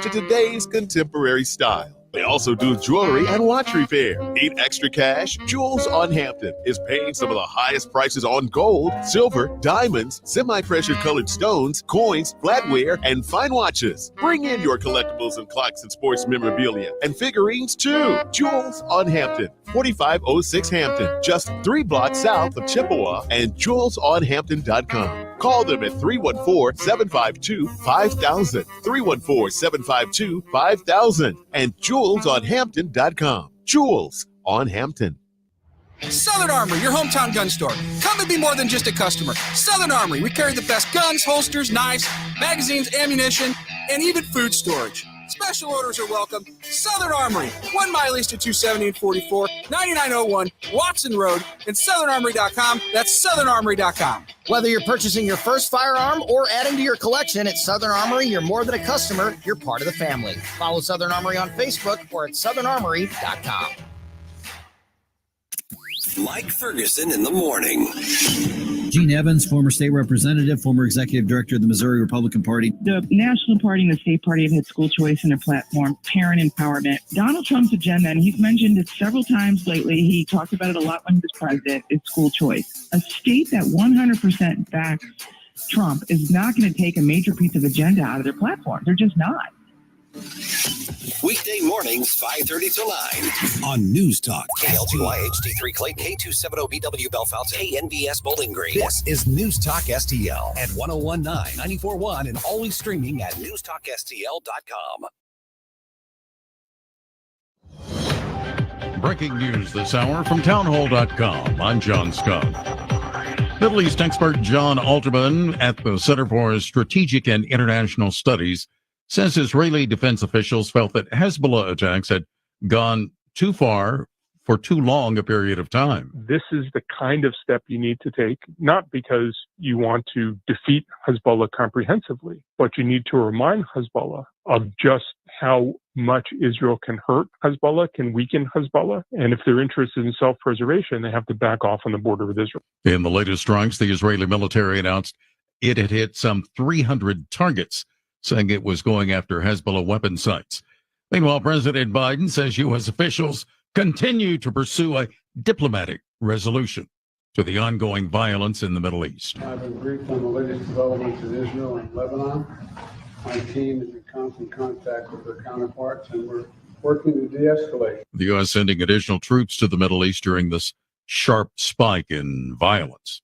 to today's contemporary style. They also do jewelry and watch repair. Need extra cash? Jewels on Hampton is paying some of the highest prices on gold, silver, diamonds, semi-pressure colored stones, coins, flatware, and fine watches. Bring in your collectibles and clocks and sports memorabilia and figurines too. Jewels on Hampton, 4506 Hampton, just 3 blocks south of Chippewa, and jewelsonhampton.com. Call them at 314-752-5000, 314-752-5000, and jewelsonhampton.com. Jewels on Hampton. Southern Armory, your hometown gun store. Come and be more than just a customer. Southern Armory, we carry the best guns, holsters, knives, magazines, ammunition, and even food storage. Special orders are welcome. Southern Armory, 1 mile east of 270 and 44, 9901 Watson Road, and southernarmory.com. That's southernarmory.com. Whether you're purchasing your first firearm or adding to your collection at Southern Armory, you're more than a customer, you're part of the family. Follow Southern Armory on Facebook or at southernarmory.com. Mike Ferguson in the morning. Gene Evans, former state representative, former executive director of the Missouri Republican Party. The National Party and the State Party have had school choice in their platform, parent empowerment. Donald Trump's agenda, and he's mentioned it several times lately, he talked about it a lot when he was president, is school choice. A state that 100% backs Trump is not going to take a major piece of agenda out of their platform. They're just not. Weekday mornings, 5:30 to 9 on News Talk. KLGY HD3 Clay, K270BW Belfast, ANBS Bowling Green. This is News Talk STL at 1019, 94.1, and always streaming at newstalkstl.com. Breaking news this hour from townhall.com. I'm John Scott. Middle East expert John Alterman at the Center for Strategic and International Studies says Israeli defense officials felt that Hezbollah attacks had gone too far for too long a period of time. This is the kind of step you need to take, not because you want to defeat Hezbollah comprehensively, but you need to remind Hezbollah of just how much Israel can hurt Hezbollah, can weaken Hezbollah. And if they're interested in self-preservation, they have to back off on the border with Israel. In the latest strikes, the Israeli military announced it had hit some 300 targets, saying it was going after Hezbollah weapon sites. Meanwhile, President Biden says U.S. officials continue to pursue a diplomatic resolution to the ongoing violence in the Middle East. I've been briefed on the latest developments in Israel and Lebanon. My team is in constant contact with their counterparts, and we're working to de-escalate. The U.S. sending additional troops to the Middle East during this sharp spike in violence.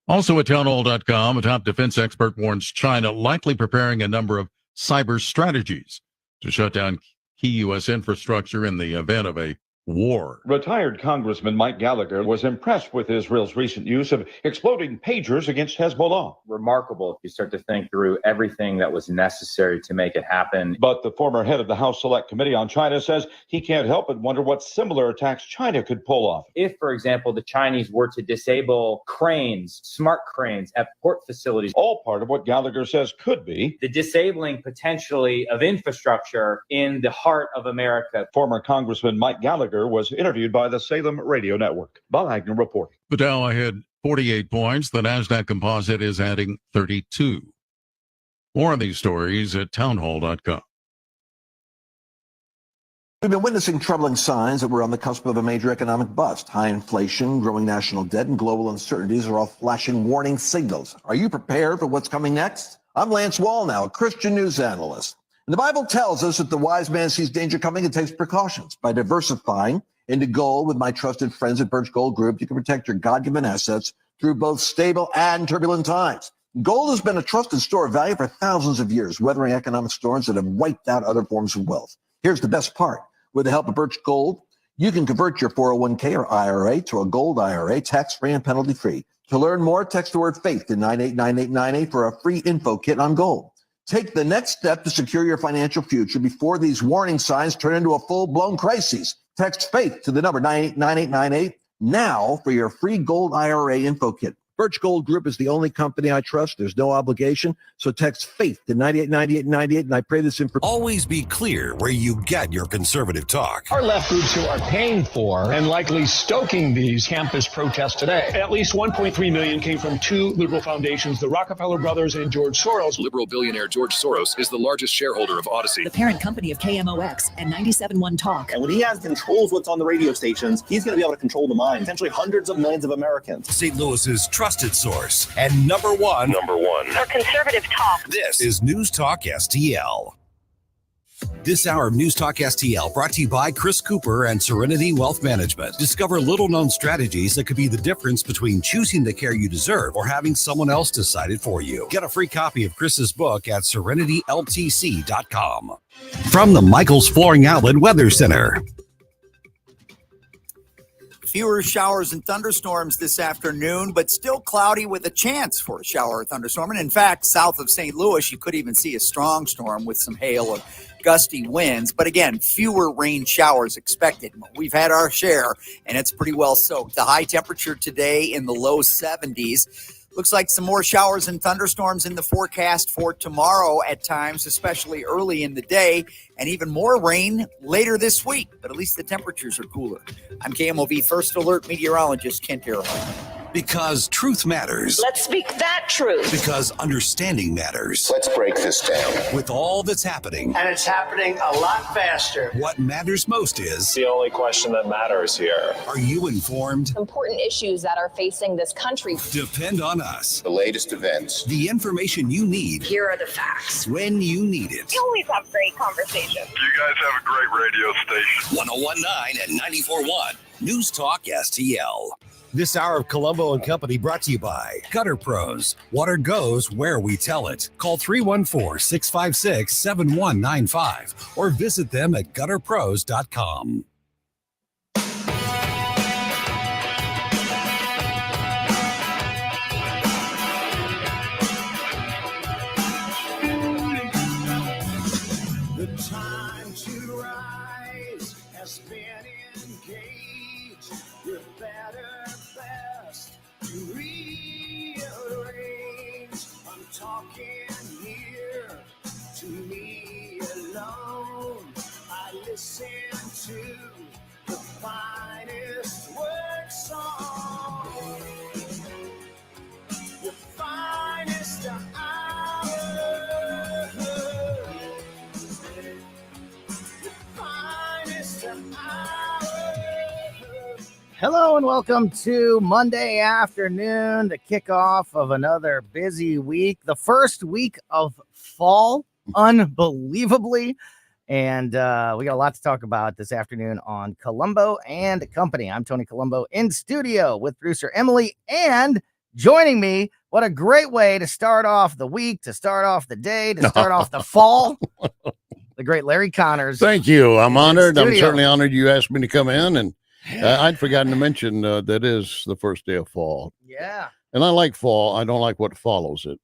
Also at townhall.com, a top defense expert warns China likely preparing a number of cyber strategies to shut down key U.S. infrastructure in the event of a war. Retired Congressman Mike Gallagher was impressed with Israel's recent use of exploding pagers against Hezbollah. Remarkable if you start to think through everything that was necessary to make it happen. But the former head of the House Select Committee on China says he can't help but wonder what similar attacks China could pull off. If, for example, the Chinese were to disable cranes, smart cranes at port facilities. All part of what Gallagher says could be the disabling potentially of infrastructure in the heart of America. Former Congressman Mike Gallagher was interviewed by the Salem Radio Network. Bob Agnew reporting. The Dow ahead 48 points. The NASDAQ Composite is adding 32. More of these stories at townhall.com. We've been witnessing troubling signs that we're on the cusp of a major economic bust. High inflation, growing national debt, and global uncertainties are all flashing warning signals. Are you prepared for what's coming next? I'm Lance Wallnow, a Christian news analyst. And the Bible tells us that the wise man sees danger coming and takes precautions. By diversifying into gold with my trusted friends at Birch Gold Group, you can protect your God-given assets through both stable and turbulent times. Gold has been a trusted store of value for thousands of years, weathering economic storms that have wiped out other forms of wealth. Here's the best part. With the help of Birch Gold, you can convert your 401k or IRA to a gold IRA, tax-free and penalty-free. To learn more, text the word faith to 989898 for a free info kit on gold. Take the next step to secure your financial future before these warning signs turn into a full-blown crisis. Text FAITH to the number 989898 now for your free gold IRA info kit. Birch Gold Group is the only company I trust. There's no obligation. So text FAITH to 989898, and I pray this in. Always be clear where you get your conservative talk. Our left groups who are paying for and likely stoking these campus protests today. At least 1.3 million came from two liberal foundations, the Rockefeller Brothers and George Soros. Liberal billionaire George Soros is the largest shareholder of Odyssey, the parent company of KMOX and 97.1 Talk. And when he has controls what's on the radio stations, he's going to be able to control the mind, potentially hundreds of millions of Americans. St. Louis's trusted source and number one for conservative talk. This is News Talk STL. This hour of News Talk STL brought to you by Chris Cooper and Serenity Wealth Management. Discover little-known strategies that could be the difference between choosing the care you deserve or having someone else decide it for you. Get a free copy of Chris's book at serenityltc.com. From the Michaels Flooring Outlet Weather Center. Fewer showers and thunderstorms this afternoon, but still cloudy with a chance for a shower or thunderstorm. And in fact, south of St. Louis, you could even see a strong storm with some hail and gusty winds. But again, fewer rain showers expected. We've had our share, and it's pretty well soaked. The high temperature today in the low 70s. Looks like some more showers and thunderstorms in the forecast for tomorrow at times, especially early in the day, and even more rain later this week. But at least the temperatures are cooler. I'm KMOV First Alert meteorologist Kent Harrell. Because truth matters. Let's speak that truth. Because understanding matters. Let's break this down. With all that's happening. And it's happening a lot faster. What matters most is the only question that matters here. Are you informed? Important issues that are facing this country. Depend on us. The latest events. The information you need. Here are the facts. When you need it. We always have great conversations. You guys have a great radio station. 101.9 and 94.1. News Talk STL. This hour of Colombo Company brought to you by Gutter Pros. Water goes where we tell it. Call 314-656-7195 or visit them at gutterpros.com. The time to rise has been engaged with better, best to rearrange. I'm talking here to me alone. I listen to the finest work song, the finest of hours. Hello and welcome to Monday afternoon, the kickoff of another busy week, the first week of fall, unbelievably. And we got a lot to talk about this afternoon on Colombo and Company. I'm Tony Colombo in studio with producer Emily, and joining me, what a great way to start off the week, to start off the day, to start off the fall. The great Larry Connors. Thank you. I'm honored. I'm certainly honored you asked me to come in. And I'd forgotten to mention that is the first day of fall. Yeah. And I like fall. I don't like what follows it.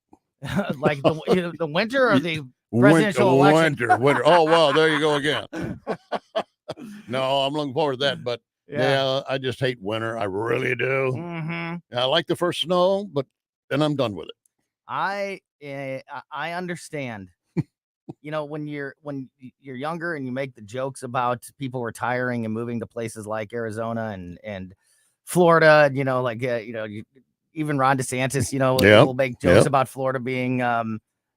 Like the winter or the presidential election? Winter. Oh, well, there you go again. No, I'm looking forward to that. But yeah, I just hate winter. I really do. Mm-hmm. I like the first snow, but then I'm done with it. I understand. You know, when you're younger and you make the jokes about people retiring and moving to places like Arizona and Florida, you know, like even Ron DeSantis, you know, will make jokes about Florida being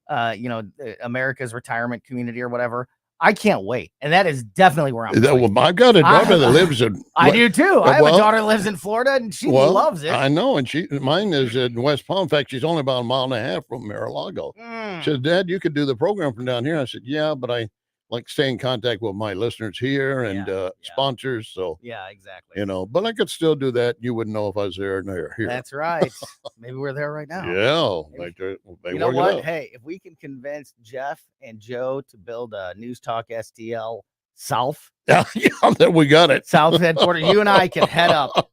America's retirement community or whatever. I can't wait, and that is definitely where I'm going. Well, I've got a daughter that lives in. I do too. I have a daughter that lives in Florida, and she loves it. I know, and mine is in West Palm. In fact, she's only about a mile and a half from Mar-a-Lago. She said, "Dad, you could do the program from down here." I said, "Yeah, but I like stay in contact with my listeners here and sponsors." So yeah, exactly. You know, but I could still do that. You wouldn't know if I was there and they're here. That's right. Maybe we're there right now. Yeah. You know what? Hey, if we can convince Jeff and Joe to build a News Talk STL South. Yeah, then we got it. South headquarters. You and I can head up.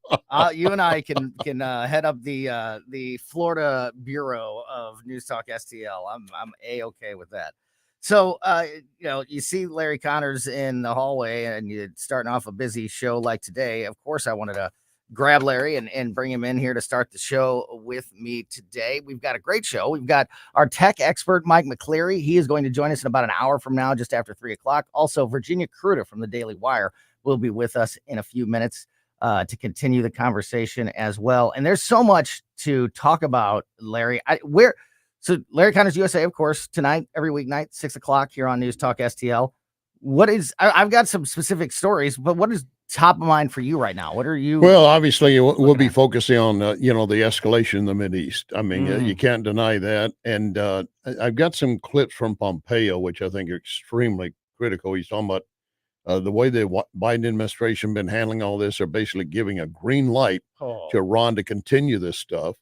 You and I can head up the Florida Bureau of News Talk STL. I'm A-okay with that. So, you see Larry Connors in the hallway and you're starting off a busy show like today. Of course, I wanted to grab Larry and bring him in here to start the show with me today. We've got a great show. We've got our tech expert, Mike McCleary. He is going to join us in about an hour from now, just after 3 o'clock. Also, Virginia Kruta from the Daily Wire will be with us in a few minutes to continue the conversation as well. And there's so much to talk about, Larry. So Larry Connors USA, of course, tonight, every weeknight, 6 o'clock here on News Talk STL. I've got some specific stories, but what is top of mind for you right now? What are you? Well, obviously, we'll be focusing on, the escalation in the Mideast. I mean, you can't deny that. And I've got some clips from Pompeo, which I think are extremely critical. He's talking about the way the Biden administration been handling all this, are basically giving a green light to Iran to continue this stuff.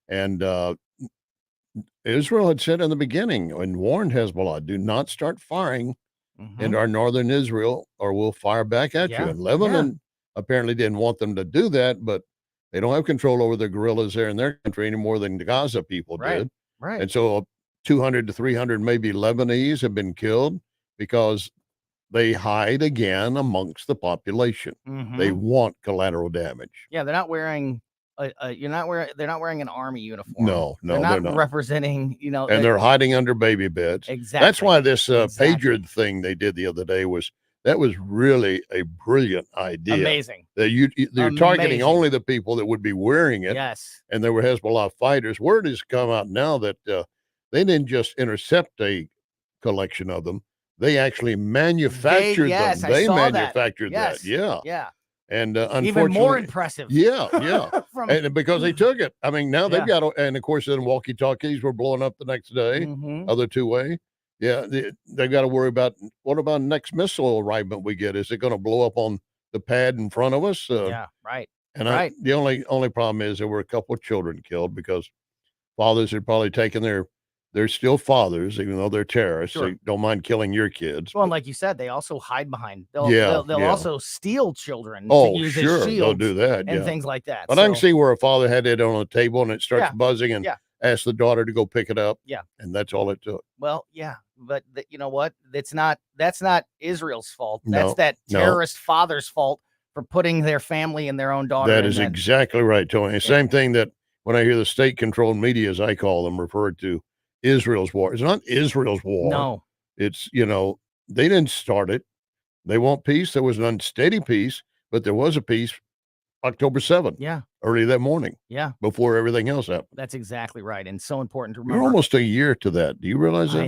And Israel had said in the beginning and warned Hezbollah, do not start firing into our northern Israel or we'll fire back at you. And Lebanon apparently didn't want them to do that, but they don't have control over the guerrillas there in their country any more than the Gaza people did. Right. And so 200 to 300 maybe Lebanese have been killed because they hide again amongst the population. They want collateral damage. Yeah, they're not wearing they're not wearing an army uniform. No, they're not representing, and they're hiding under baby beds. Exactly. That's why this pager thing they did the other day was really a brilliant idea. Amazing. That you're targeting only the people that would be wearing it. Yes. And there were Hezbollah fighters. Word has come out now that they didn't just intercept a collection of them. They actually manufactured them. They manufactured that. Yeah. Yeah. And unfortunately, even more impressive. Yeah. And because they took it. I mean, now they've got, and of course, then walkie-talkies were blowing up the next day, other two-way. Yeah, they've got to worry about, what about next missile arrival we get? Is it going to blow up on the pad in front of us? Right. And the only problem is there were a couple of children killed because fathers had probably taken they're still fathers, even though they're terrorists. Sure. They don't mind killing your kids. Well, and like you said, they also hide behind. They'll also steal children. Oh, to use sure, as they'll do that, and things like that. But I can see where a father had it on a table and it starts buzzing and asks the daughter to go pick it up. Yeah, and that's all it took. Well, yeah, but you know what? That's not Israel's fault. That's that terrorist father's fault for putting their family and their own daughter. That is exactly right, Tony. Same thing that when I hear the state-controlled media, as I call them, referred to Israel's war. It's not Israel's war. No. It's, they didn't start it. They want peace. There was an unsteady peace, but there was a peace October 7th. Yeah. Early that morning. Yeah. Before everything else happened. That's exactly right. And so important to remember. You're almost a year to that. Do you realize that?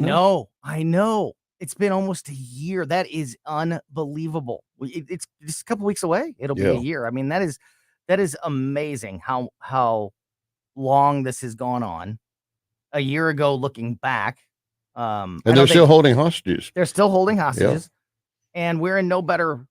I know. It's been almost a year. That is unbelievable. It's just a couple weeks away. It'll be a year. I mean, that is amazing how long this has gone on. A year ago, looking back, and they're still holding hostages. They're still holding hostages, and we're in no better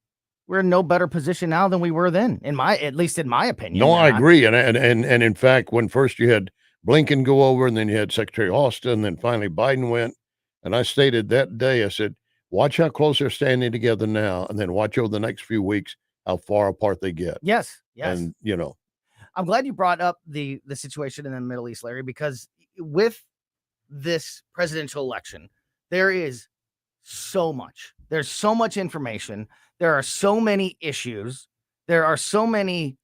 position now than we were then. At least in my opinion. No, I agree. And in fact, when first you had Blinken go over, and then you had Secretary Austin, and then finally Biden went, and I stated that day, I said, watch how close they're standing together now, and then watch over the next few weeks how far apart they get. Yes. And I'm glad you brought up the situation in the Middle East, Larry, because with this presidential election, there's so much information. There are so many issues. There are so many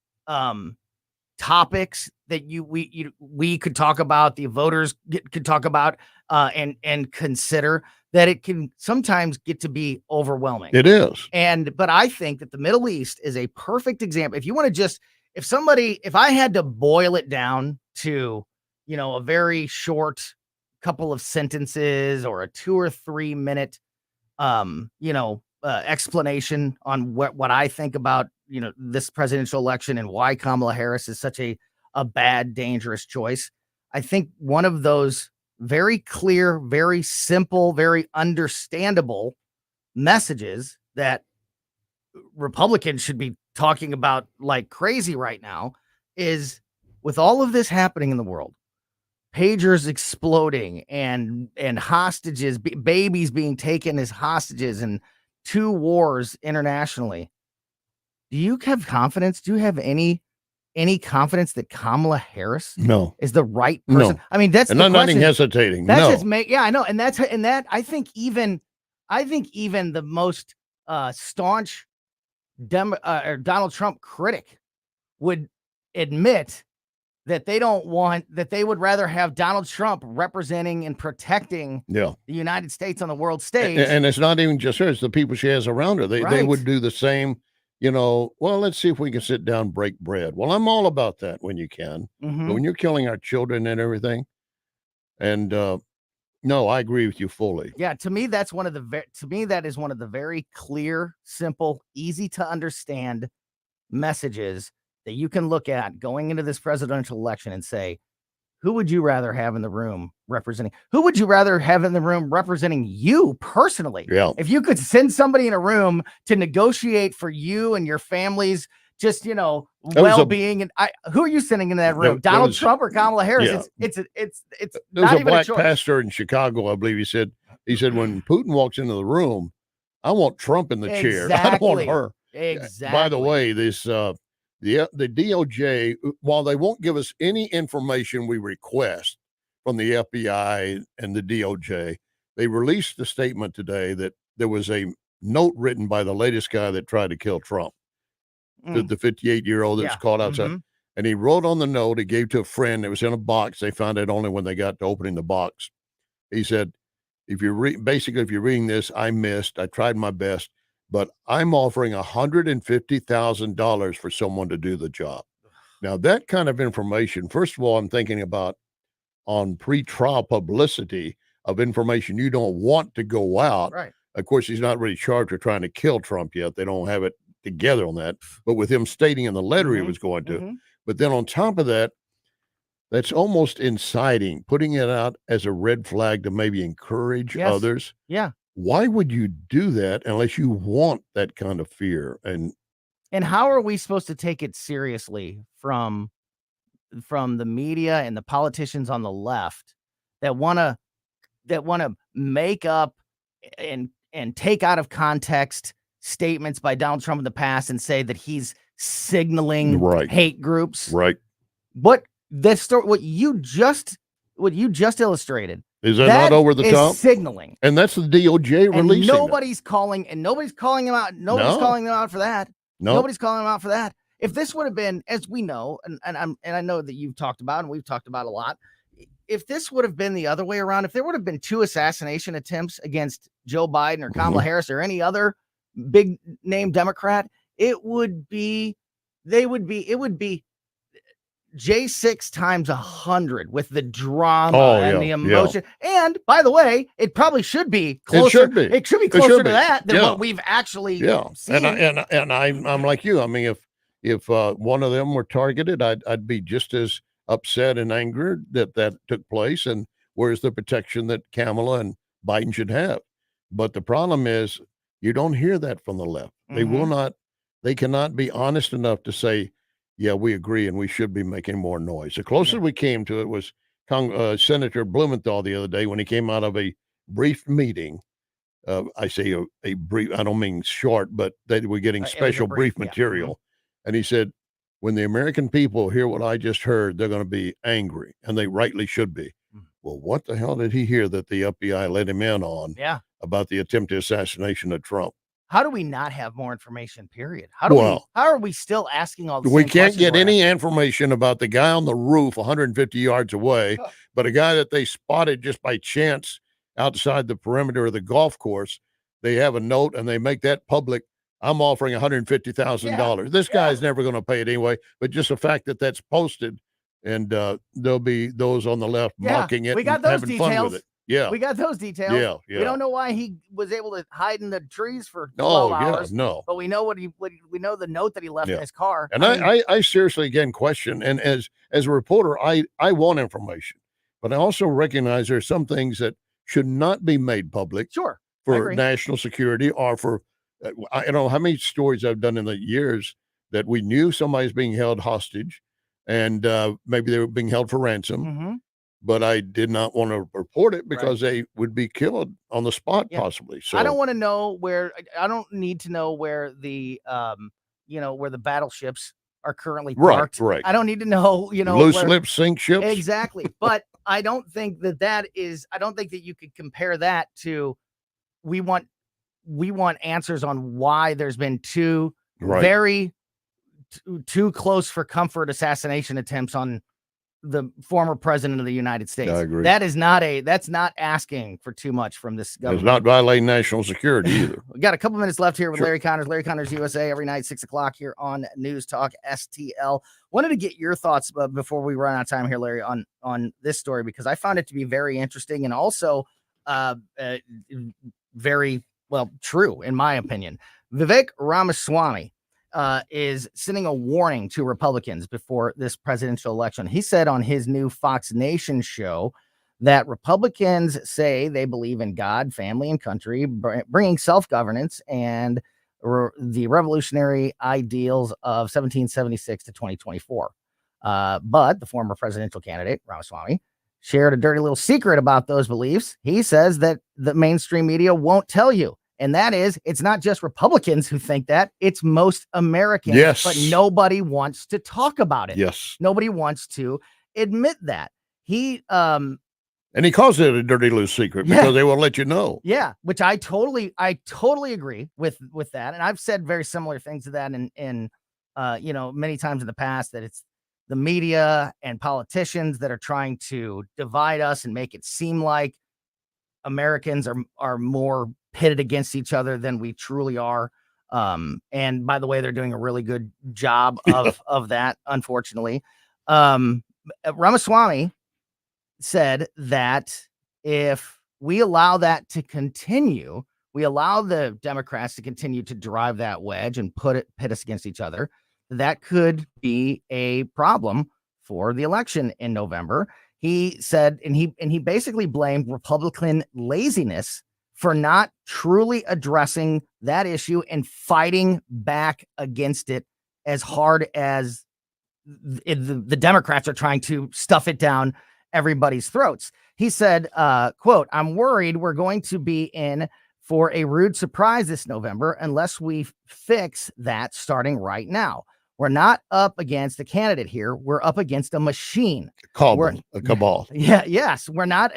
topics that we could talk about, the voters could talk about and consider, that it can sometimes get to be overwhelming. It is. But I think that the Middle East is a perfect example. If you want to if I had to boil it down to, a very short couple of sentences or a 2 or 3 minute, explanation on what I think about, this presidential election and why Kamala Harris is such a bad, dangerous choice. I think one of those very clear, very simple, very understandable messages that Republicans should be talking about like crazy right now is, with all of this happening in the world, pagers exploding and hostages, babies being taken as hostages, and 2 wars internationally. Do you have confidence? Do you have any confidence that Kamala Harris is the right person? No. I mean, that's and the nothing hesitating. That's I know, and that I think even the most staunch Donald Trump critic would admit that they would rather have Donald Trump representing and protecting the United States on the world stage. And it's not even just her, it's the people she has around her. They would do the same, well, let's see if we can sit down, break bread. Well, I'm all about that when you can. But when you're killing our children and everything, and no, I agree with you fully. Yeah, to me, that is one of the very clear, simple, easy to understand messages that you can look at going into this presidential election and say, who would you rather have in the room representing? Who would you rather have in the room representing you personally? Yeah. If you could send somebody in a room to negotiate for you and your family's just, well-being, and who are you sending in that room? Donald Trump or Kamala Harris? Yeah. It's There not was a even black a choice. pastor in Chicago, I believe he said, when Putin walks into the room, I want Trump in the chair. I don't want her. Exactly. By the way, this the DOJ, while they won't give us any information we request from the FBI and the DOJ, they released a statement today that there was a note written by the latest guy that tried to kill Trump, the 58-year-old that was caught outside. And he wrote on the note, he gave to a friend. It was in a box. They found it only when they got to opening the box. He said, if you're reading this, I missed. I tried my best, but I'm offering $150,000 for someone to do the job. Now, that kind of information, first of all, I'm thinking about on pre-trial publicity of information you don't want to go out. Right. Of course, he's not really charged with trying to kill Trump yet. They don't have it together on that. But with him stating in the letter he was going to. But then on top of that, that's almost inciting, putting it out as a red flag to maybe encourage others. Yeah. Why would you do that unless you want that kind of fear? And how are we supposed to take it seriously from the media and the politicians on the left that want to make up and take out of context statements by Donald Trump in the past and say that he's signaling hate groups? Right. What you just illustrated is that not over the top? Signaling, and that's the DOJ releasing. Nobody's calling him out. Nobody's calling them out for that. Nobody's calling them out for that. If this would have been, as we know, and I know that you've talked about and we've talked about a lot, if this would have been the other way around, if there would have been 2 assassination attempts against Joe Biden or Kamala Harris or any other big name Democrat, it would be J6 times 100 with the drama and the emotion. And by the way, it probably should be closer. It should be closer to that than what we've actually seen. And I'm like you. I mean, if one of them were targeted, I'd be just as upset and angry that took place. And where's the protection that Kamala and Biden should have? But the problem is you don't hear that from the left. They will not. They cannot be honest enough to say, yeah, we agree, and we should be making more noise. The closest we came to it was Senator Blumenthal the other day when he came out of a brief meeting. I say a brief, I don't mean short, but they were getting special brief material. And he said, when the American people hear what I just heard, they're going to be angry, and they rightly should be. Well, what the hell did he hear that the FBI let him in on about the attempted assassination of Trump? How do we not have more information, period? How are we still asking all the We can't get any information about the guy on the roof 150 yards away, but a guy that they spotted just by chance outside the perimeter of the golf course. They have a note and they make that public. I'm offering $150,000. This guy's never going to pay it anyway, but just the fact that that's posted and there'll be those on the left mocking it. We got those having details. fun with it. Yeah. We got those details. Yeah. We don't know why he was able to hide in the trees for 12 hours. But we know we know the note that he left in his car. And I seriously again question, and as a reporter, I want information, but I also recognize there are some things that should not be made public. Sure. For national security or for I don't know how many stories I've done in the years that we knew somebody's being held hostage and maybe they were being held for ransom. But I did not want to report it because they would be killed on the spot, possibly. So I don't want to know where. I don't need to know where the where the battleships are currently parked. Right. I don't need to know. Loose lips sink ships. Exactly. But I don't think that is. I don't think that you could compare that to. We want answers on why there's been two too close for comfort assassination attempts on the former president of the United States. I agree. That's not asking for too much from this government. It's not violating national security either. We got a couple minutes left here with Sure. Larry Connors USA every night, 6:00 here on News Talk STL. Wanted to get your thoughts before we run out of time here, Larry, on this story, because I found it to be very interesting and also very true, in my opinion. Vivek Ramaswamy is sending a warning to Republicans before this presidential election. He said on his new Fox Nation show that Republicans say they believe in God, family, and country, bringing self-governance and the revolutionary ideals of 1776 to 2024. But the former presidential candidate, Ramaswamy, shared a dirty little secret about those beliefs. He says that the mainstream media won't tell you. And that is, it's not just Republicans who think that, it's most Americans. Yes. But nobody wants to talk about it. Yes. Nobody wants to admit that. And he calls it a dirty little secret because they won't let you know. Yeah, which I totally agree with that. And I've said very similar things to that in many times in the past, that it's the media and politicians that are trying to divide us and make it seem like Americans are more pitted against each other than we truly are. And by the way, they're doing a really good job of that, unfortunately. Ramaswamy said that if we allow that to continue, we allow the Democrats to continue to drive that wedge and pit us against each other, that could be a problem for the election in November. He said, and he basically blamed Republican laziness for not truly addressing that issue and fighting back against it as hard as the Democrats are trying to stuff it down everybody's throats. He said, quote, "I'm worried we're going to be in for a rude surprise this November unless we fix that starting right now. We're not up against a candidate here. We're up against a machine. A cabal. Yes. We're not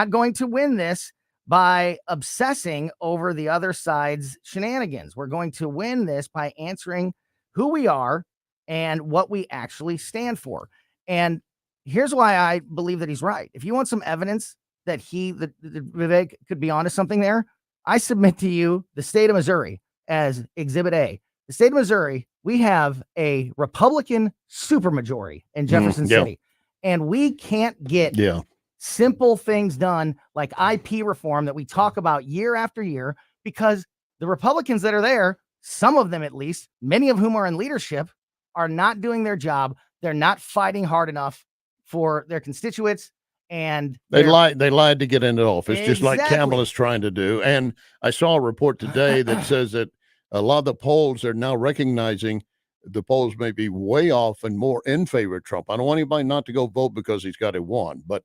going to win this by obsessing over the other side's shenanigans. We're going to win this by answering who we are and what we actually stand for." And here's why I believe that he's right. If you want some evidence that Vivek could be onto something there, I submit to you the state of Missouri as Exhibit A. The state of Missouri, we have a Republican supermajority in Jefferson City, and we can't get simple things done like IP reform that we talk about year after year, because the Republicans that are there, some of them at least, many of whom are in leadership, are not doing their job. They're not fighting hard enough for their constituents, and they lied to get into office, just like Exactly. Campbell is trying to do. And I saw a report today that says that a lot of the polls are now recognizing the polls may be way off and more in favor of Trump. I don't want anybody not to go vote because he's got it won, but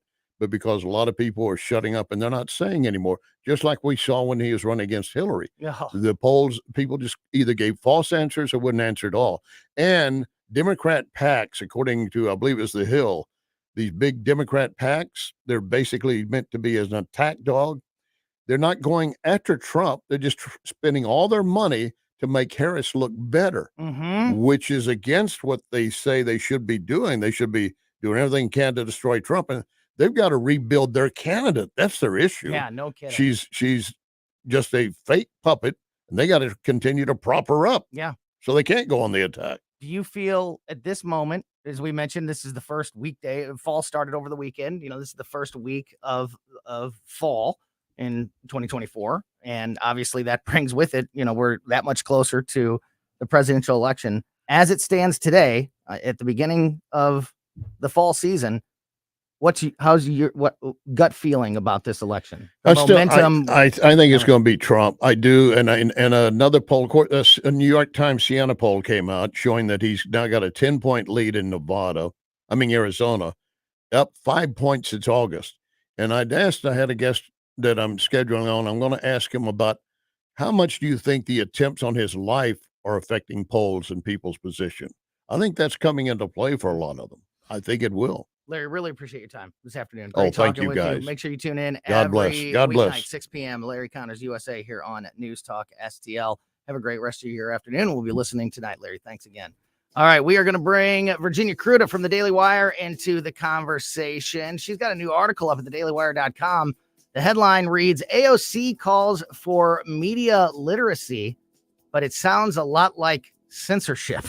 because a lot of people are shutting up and they're not saying anymore, just like we saw when he was running against Hillary. The polls, people just either gave false answers or wouldn't answer at all. And Democrat PACs, according to, I believe it was The Hill, these big Democrat PACs, they're basically meant to be as an attack dog. They're not going after Trump. They're just spending all their money to make Harris look better, which is against what they say they should be doing. They should be doing everything they can to destroy Trump. And they've got to rebuild their candidate. That's their issue. Yeah, no kidding. She's just a fake puppet, and they got to continue to prop her up. Yeah. So they can't go on the attack. Do you feel at this moment, as we mentioned, this is the first weekday, fall started over the weekend. This is the first week of fall in 2024. And obviously that brings with it, we're that much closer to the presidential election. As it stands today, at the beginning of the fall season, how's your gut feeling about this election? Momentum. I think it's going to be Trump. I do. And another poll, a New York Times Siena poll came out showing that he's now got a 10-point lead in Arizona, up 5 points since August. And I had a guest that I'm scheduling on. I'm going to ask him about how much do you think the attempts on his life are affecting polls and people's position? I think that's coming into play for a lot of them. I think it will. Larry, really appreciate your time this afternoon. Great thank you, guys. Make sure you tune in God bless. God bless. Weeknight, 6 p.m. Larry Connors USA here on News Talk STL. Have a great rest of your afternoon. We'll be listening tonight, Larry. Thanks again. All right, we are going to bring Virginia Kruta from the Daily Wire into the conversation. She's got a new article up at thedailywire.com. The headline reads, AOC calls for media literacy, but it sounds a lot like censorship.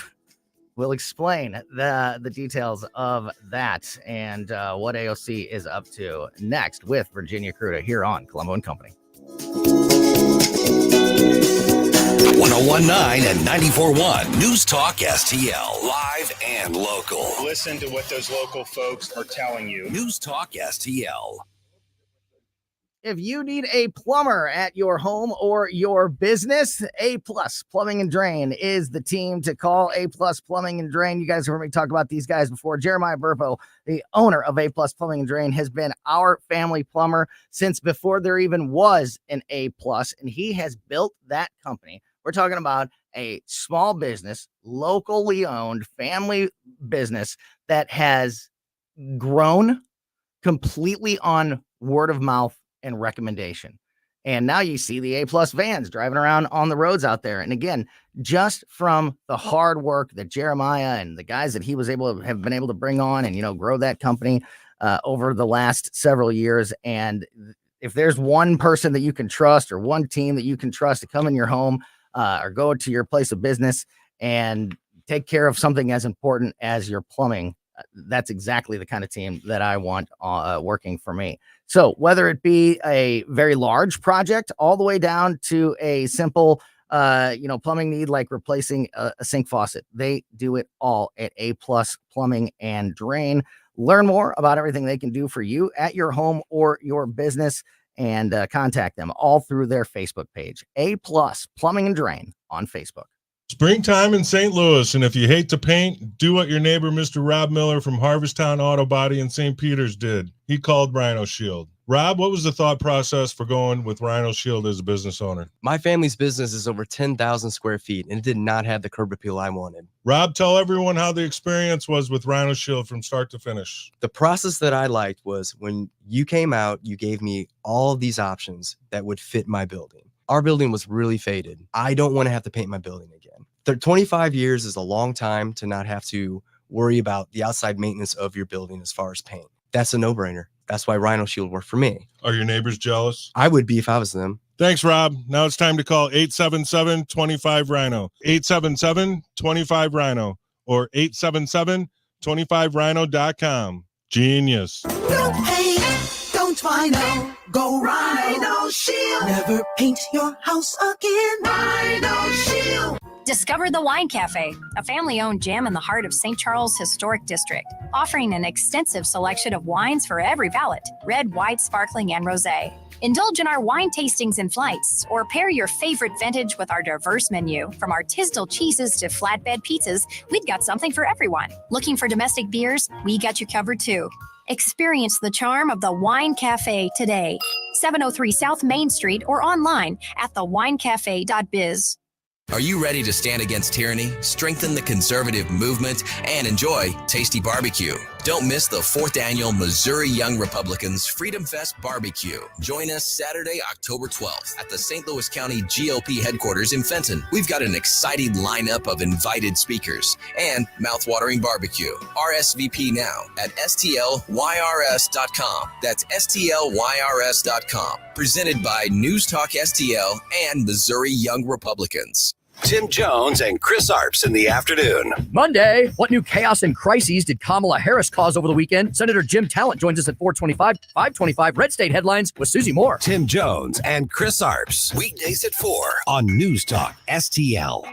We'll explain the details of that and what AOC is up to next with Virginia Kruta here on Colombo Company. 1019 and 94.1 News Talk STL, live and local. Listen to what those local folks are telling you. News Talk STL. If you need a plumber at your home or your business, A+ Plumbing and Drain is the team to call. A+ Plumbing and Drain. You guys have heard me talk about these guys before. Jeremiah Burpo, the owner of A+ Plumbing and Drain, has been our family plumber since before there even was an A+, and he has built that company. We're talking about a small business, locally owned family business that has grown completely on word of mouth and recommendation. And now you see the A+ vans driving around on the roads out there. And again, just from the hard work that Jeremiah and the guys that he was able to have been able to bring on and, grow that company over the last several years. And if there's one person that you can trust or one team that you can trust to come in your home or go to your place of business and take care of something as important as your plumbing, that's exactly the kind of team that I want working for me. So whether it be a very large project all the way down to a simple, plumbing need like replacing a sink faucet, they do it all at A+ Plumbing and Drain. Learn more about everything they can do for you at your home or your business and contact them all through their Facebook page, A+ Plumbing and Drain on Facebook. Springtime in St. Louis, and if you hate to paint, do what your neighbor Mr. Rob Miller from Harvesttown Auto Body in St. Peters did. He called Rhino Shield. Rob, what was the thought process for going with Rhino Shield as a business owner? My family's business is over 10,000 square feet, and it did not have the curb appeal I wanted. Rob, tell everyone how the experience was with Rhino Shield from start to finish. The process that I liked was when you came out, you gave me all of these options that would fit my building. Our building was really faded. I don't want to have to paint my building again. 25 years is a long time to not have to worry about the outside maintenance of your building as far as paint. That's a no-brainer. That's why Rhino Shield worked for me. Are your neighbors jealous? I would be if I was them. Thanks, Rob. Now it's time to call 877-25-RHINO, 877-25-RHINO, or 877-25rhino.com. Genius. Don't paint, don't Rhino, go Rhino Shield. Never paint your house again. Rhino Shield. Discover the Wine Cafe, a family-owned gem in the heart of St. Charles Historic District, offering an extensive selection of wines for every palate: red, white, sparkling, and rosé. Indulge in our wine tastings and flights, or pair your favorite vintage with our diverse menu. From artisanal cheeses to flatbed pizzas, we've got something for everyone. Looking for domestic beers? We got you covered too. Experience the charm of the Wine Cafe today. 703 South Main Street or online at thewinecafe.biz. Are you ready to stand against tyranny, strengthen the conservative movement, and enjoy tasty barbecue? Don't miss the 4th annual Missouri Young Republicans Freedom Fest Barbecue. Join us Saturday, October 12th at the St. Louis County GOP headquarters in Fenton. We've got an exciting lineup of invited speakers and mouthwatering barbecue. RSVP now at stlyrs.com. That's stlyrs.com. Presented by News Talk STL and Missouri Young Republicans. Tim Jones and Chris Arps in the afternoon. Monday, what new chaos and crises did Kamala Harris cause over the weekend? Senator Jim Talent joins us at 4:25, 5:25 Red State Headlines with Susie Moore. Tim Jones and Chris Arps, weekdays at 4 on News Talk STL.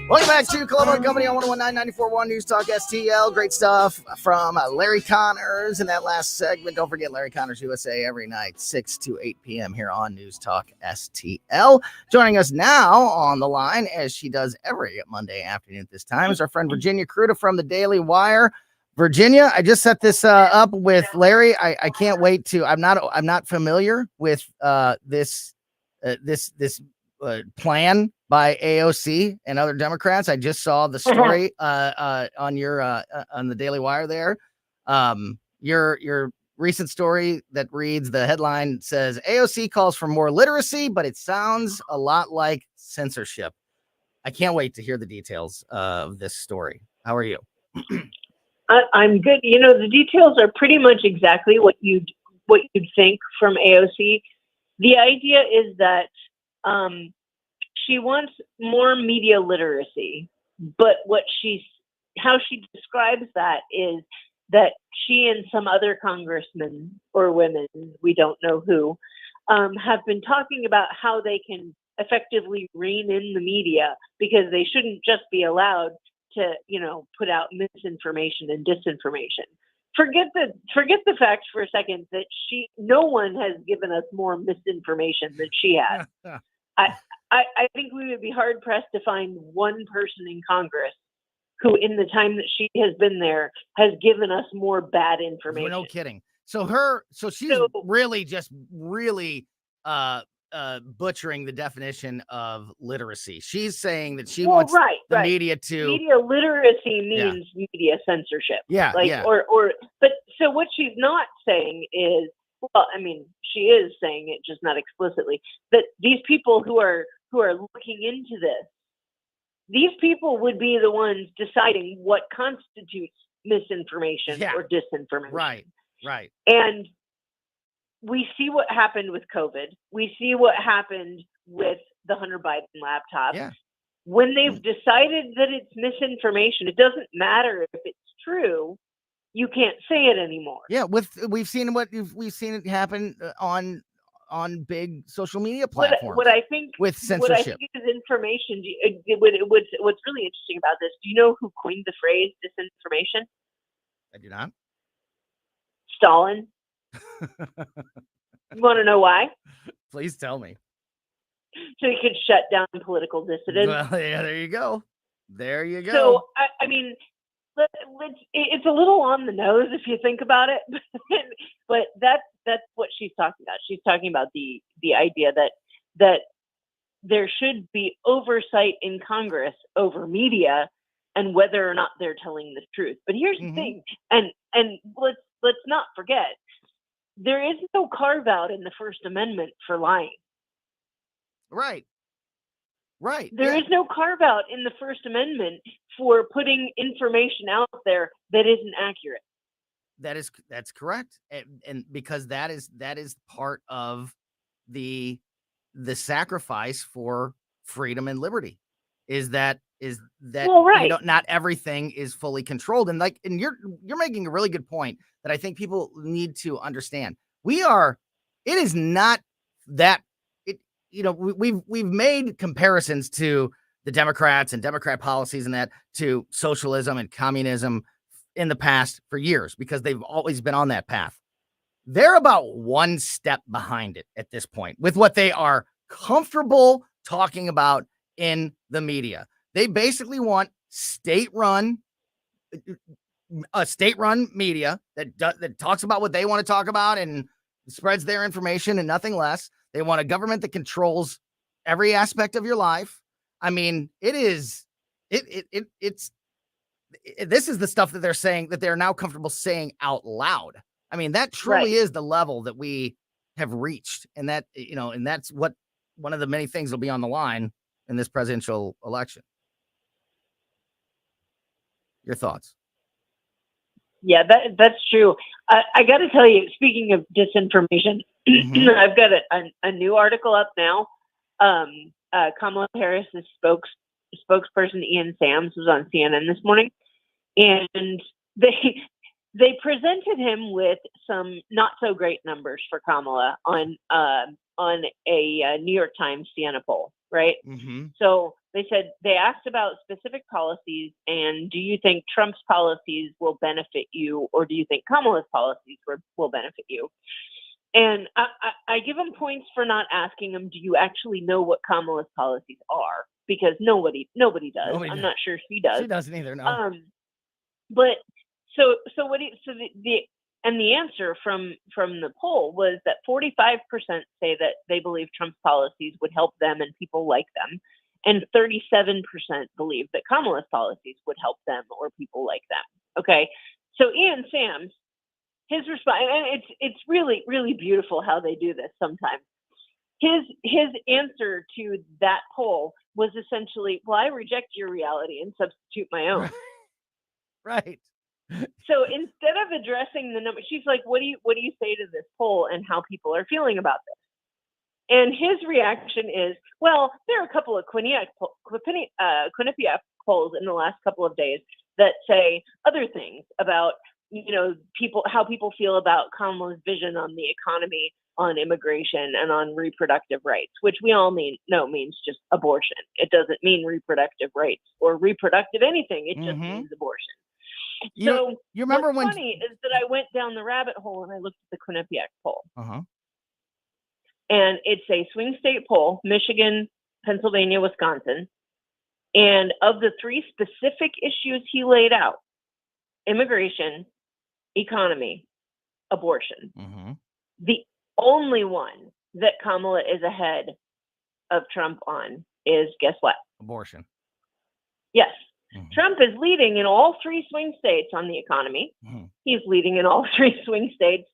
Welcome back to Colombo Company on 101.9 News Talk STL. Great stuff from Larry Connors in that last segment. Don't forget Larry Connors USA every night, 6 to 8 p.m. here on News Talk STL. Joining us now on the line, as she does every Monday afternoon at this time, is our friend Virginia Cruda from the Daily Wire. Virginia, I just set this up with Larry. I can't wait to. I'm not familiar with this plan by AOC and other Democrats. I just saw the story on your on the Daily Wire there. Your recent story that reads, the headline says AOC calls for more literacy, but it sounds a lot like censorship. I can't wait to hear the details of this story. How are you? I'm good. You know, the details are pretty much exactly what you'd think from AOC. The idea is that she wants more media literacy, but how she describes that is that she and some other congressmen or women, we don't know who, have been talking about how they can effectively rein in the media because they shouldn't just be allowed to, put out misinformation and disinformation. Forget the fact for a second that no one has given us more misinformation than she has. I think we would be hard pressed to find one person in Congress who, in the time that she has been there, has given us more bad information. No kidding. So she's really butchering the definition of literacy. She's saying that she wants the media to media literacy means media censorship. But so what she's not saying is, well, I mean, she is saying it, just not explicitly, that these people who are looking into this, these people would be the ones deciding what constitutes misinformation or disinformation. Right. And we see what happened with COVID. We see what happened with the Hunter Biden laptop. Yeah. When they've decided that it's misinformation, it doesn't matter if it's true. You can't say it anymore. Yeah, we've seen it happen on big social media platforms. What I think with censorship. What I think is information. What's really interesting about this? Do you know who coined the phrase disinformation? I do not. Stalin. You want to know why? Please tell me. So he could shut down political dissidents. Well, yeah, there you go. So I mean, it's a little on the nose if you think about it, but that's what she's talking about. She's talking about the idea that there should be oversight in Congress over media and whether or not they're telling the truth. But here's the thing, and let's not forget, there is no carve out in the First Amendment for lying. Right. There is no carve out in the First Amendment for putting information out there that isn't accurate. That's correct, and because that is part of the sacrifice for freedom and liberty. Is that not everything is fully controlled, and you're making a really good point that I think people need to understand. It is not that. We've made comparisons to the Democrats and Democrat policies and that to socialism and communism in the past for years because they've always been on that path. They're about one step behind it at this point with what they are comfortable talking about in the media. They basically want state-run media that talks about what they want to talk about and spreads their information and nothing less. They want a government that controls every aspect of your life. I mean, this is the stuff that they're saying that they're now comfortable saying out loud. I mean, that truly is the level that we have reached. And that, and that's what one of the many things will be on the line in this presidential election. Your thoughts? Yeah, that's true. I got to tell you, speaking of disinformation, I've got a new article up now. Kamala Harris's spokesperson Ian Sams was on CNN this morning, and they presented him with some not so great numbers for Kamala on a New York Times Siena poll, right? Mm-hmm. So They said they asked about specific policies and do you think Trump's policies will benefit you, or do you think Kamala's policies will benefit you? And I give them points for not asking them, do you actually know what Kamala's policies are? Because nobody does. I'm not sure she does. She doesn't either. No. But so the answer from the poll was that 45% say that they believe Trump's policies would help them and people like them, and 37% believe that Kamala's policies would help them or people like them. Okay, so Ian Sams, his response, and it's really, really beautiful how they do this sometimes. His answer to that poll was essentially, well, I reject your reality and substitute my own. Right. So instead of addressing the number, she's like, what do you say to this poll and how people are feeling about this? And his reaction is, well, there are a couple of Quinnipiac polls in the last couple of days that say other things about, how people feel about Kamala's vision on the economy, on immigration, and on reproductive rights, which we all know means just abortion. It doesn't mean reproductive rights or reproductive anything. It just means abortion. So you remember what's when funny is that I went down the rabbit hole and I looked at the Quinnipiac poll. Uh-huh. And it's a swing state poll, Michigan, Pennsylvania, Wisconsin. And of the three specific issues he laid out, immigration, economy, abortion, the only one that Kamala is ahead of Trump on is, guess what? Abortion. Yes. Trump is leading in all three swing states on the economy. He's leading in all three swing states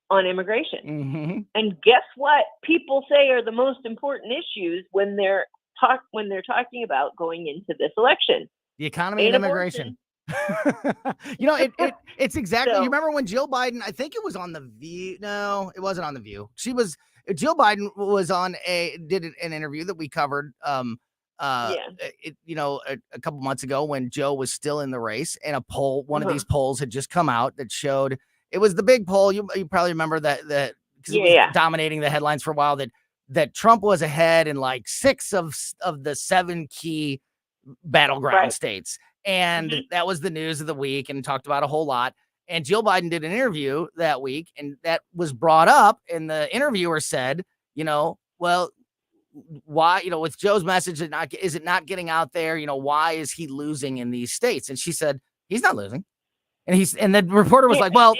on immigration. And guess what people say are the most important issues when they're talking about going into this election? The economy and immigration. It's exactly. You remember when Jill Biden? I think it was on The View. No, it wasn't on The View. Jill Biden was did an interview that we covered. A couple months ago when Joe was still in the race, and one of these polls had just come out that showed it was the big poll. You probably remember that because it was dominating the headlines for a while. That Trump was ahead in like 6 of the 7 key battleground states. And that was the news of the week and talked about a whole lot. And Jill Biden did an interview that week, and that was brought up. And the interviewer said, well, why, with Joe's message, is it not getting out there? Why is he losing in these states? And she said, he's not losing. And the reporter was like, well,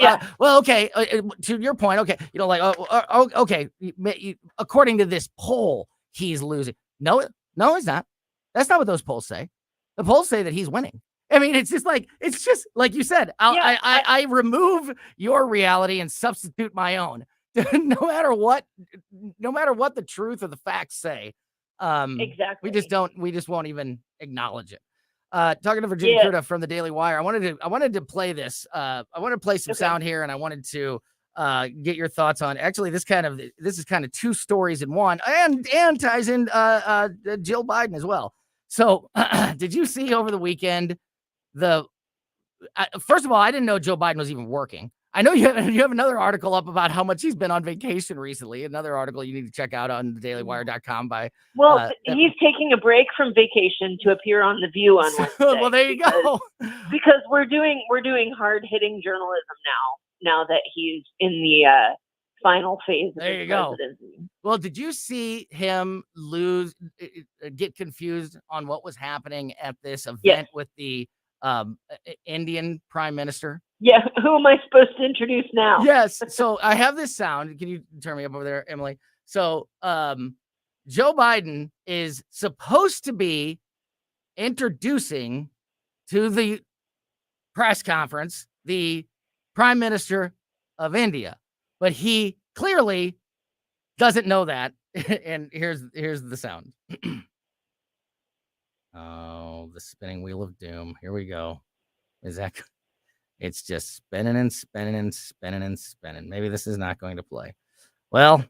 okay, to your point, okay, okay, according to this poll, he's losing. No, he's not. That's not what those polls say. The polls say that he's winning. I mean, it's just like you said, I remove your reality and substitute my own. no matter what the truth or the facts say. Exactly. We just won't even acknowledge it. Talking to Virginia Kruta from the Daily Wire, I wanted to play this. I want to play some sound here, and I wanted to get your thoughts on. Actually, this is kind of 2 stories in one, and ties in Jill Biden as well. So, did you see over the weekend first of all, I didn't know Joe Biden was even working. I know you have another article up about how much he's been on vacation recently. Another article you need to check out on thedailywire.com by. Well, he's taking a break from vacation to appear on The View on Wednesday. Well, there you go. Because we're doing hard hitting journalism now that he's in the final phase of his presidency. Well, did you see him get confused on what was happening at this event with the Indian prime minister? Yeah, who am I supposed to introduce now? Yes. So I have this sound. Can you turn me up over there, Emily? So Joe Biden is supposed to be introducing to the press conference the prime minister of India, but he clearly doesn't know that. And here's the sound. Oh, the spinning wheel of doom. Here we go. It's just spinning and spinning and spinning and spinning. Maybe this is not going to play. Well,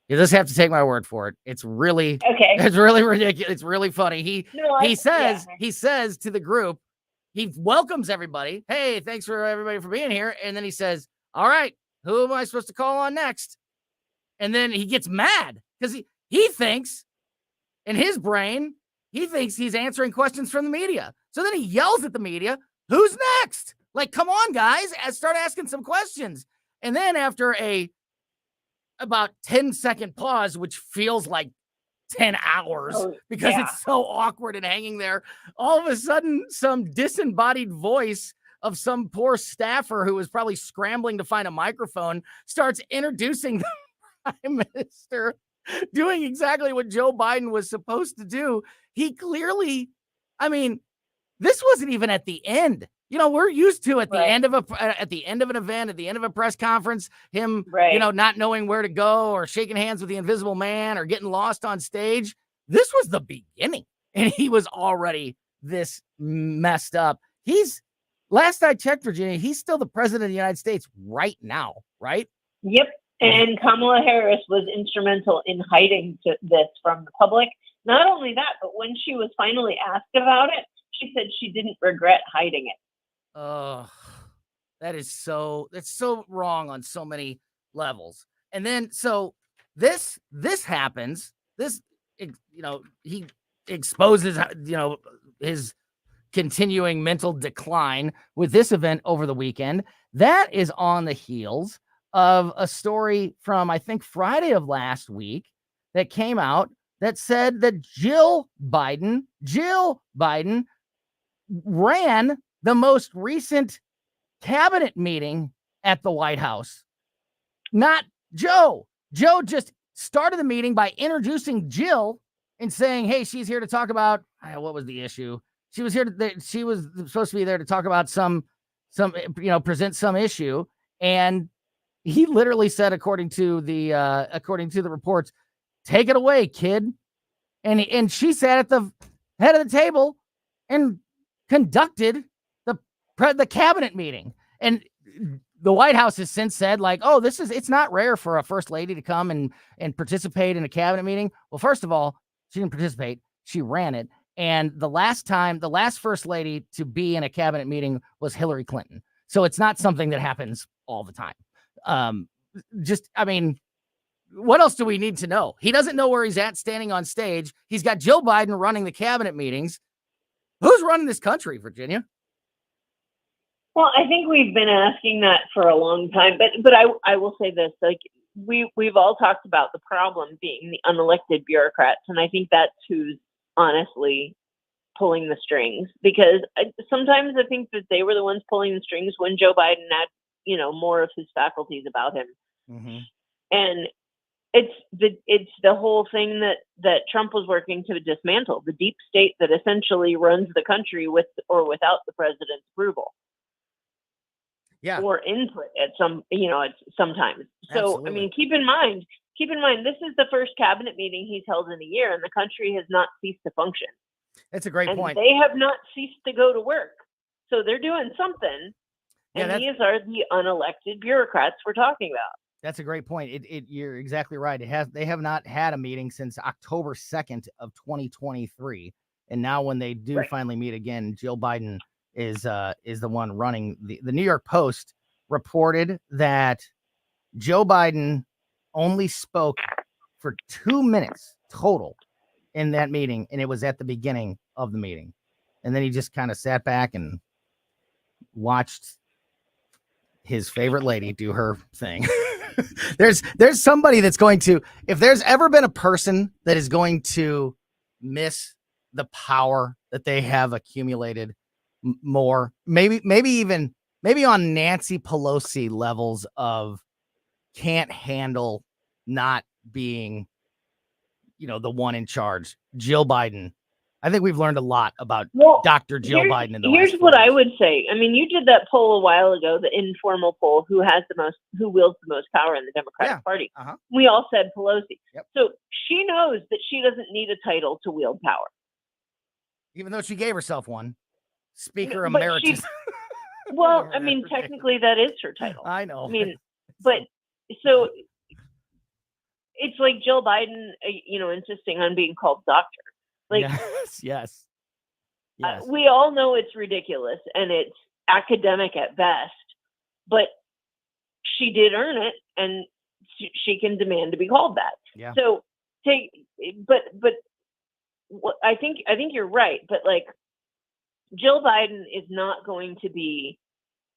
you just have to take my word for it. It's really It's really ridiculous. It's really funny. He says to the group, he welcomes everybody. Hey, thanks for everybody for being here. And then he says, all right, who am I supposed to call on next? And then he gets mad because he thinks in his brain he thinks he's answering questions from the media. So then he yells at the media, "Who's next? Like, come on, guys, start asking some questions." And then after a about 10-second pause, which feels like 10 hours because it's so awkward and hanging there, all of a sudden some disembodied voice of some poor staffer who was probably scrambling to find a microphone starts introducing the prime minister, doing exactly what Joe Biden was supposed to do. He clearly, I mean, this wasn't even at the end. We're used to at the end of an event, at the end of a press conference, him, not knowing where to go or shaking hands with the invisible man or getting lost on stage. This was the beginning, and he was already this messed up. Last I checked, Virginia, he's still the president of the United States right now, right? Yep. And Kamala Harris was instrumental in hiding this from the public. Not only that, but when she was finally asked about it, she said she didn't regret hiding it. Oh, that's so wrong on so many levels. And then, so this happens, he exposes, his continuing mental decline with this event over the weekend. That is on the heels of a story from, I think, Friday of last week that came out that said that Jill Biden ran the most recent cabinet meeting at the White House. Not Joe. Joe just started the meeting by introducing Jill and saying, "Hey, she's here to talk about," what was the issue? She was supposed to be there to talk about some present some issue. And he literally said, according to the reports, "Take it away, kid." And she sat at the head of the table and conducted the cabinet meeting. And the White House has since said, like, "Oh, it's not rare for a first lady to come and participate in a cabinet meeting." Well, first of all, she didn't participate. She ran it. And the last first lady to be in a cabinet meeting was Hillary Clinton. So it's not something that happens all the time. What else do we need to know? He doesn't know where he's at standing on stage. He's got Joe Biden running the cabinet meetings. Who's running this country, Virginia? Well, I think we've been asking that for a long time, but I will say this, like we've all talked about the problem being the unelected bureaucrats, and I think that's who's honestly pulling the strings, because sometimes I think that they were the ones pulling the strings when Joe Biden had, more of his faculties about him. Mm-hmm. And it's the whole thing that Trump was working to dismantle, the deep state that essentially runs the country with or without the president's approval. Yeah. Or input at sometimes. So, absolutely. I mean, keep in mind, this is the first cabinet meeting he's held in a year, and the country has not ceased to function. That's a great point. They have not ceased to go to work. So they're doing something. And these are the unelected bureaucrats we're talking about. That's a great point. You're exactly right. They have not had a meeting since October 2nd of 2023. And now when they do finally meet again, Jill Biden is the one running. The New York Post reported that Joe Biden only spoke for 2 minutes total in that meeting, and it was at the beginning of the meeting. And then he just kind of sat back and watched his favorite lady do her thing. There's somebody that's going to, if there's ever been a person that is going to miss the power that they have accumulated more, maybe on Nancy Pelosi levels of can't handle not being, the one in charge, Jill Biden. I think we've learned a lot about Dr. Jill Biden in the Here's what I would say. I mean, you did that poll a while ago, the informal poll, who wields the most power in the Democratic Party. Uh-huh. We all said Pelosi. Yep. So she knows that she doesn't need a title to wield power. Even though she gave herself one. Speaker Emeritus. Well, I mean, technically that is her title. I know. I mean, but so it's like Jill Biden, insisting on being called doctor. Like, yes. We all know it's ridiculous and it's academic at best, but she did earn it, and she can demand to be called that. Yeah. So but I think you're right, but like Jill Biden is not going to be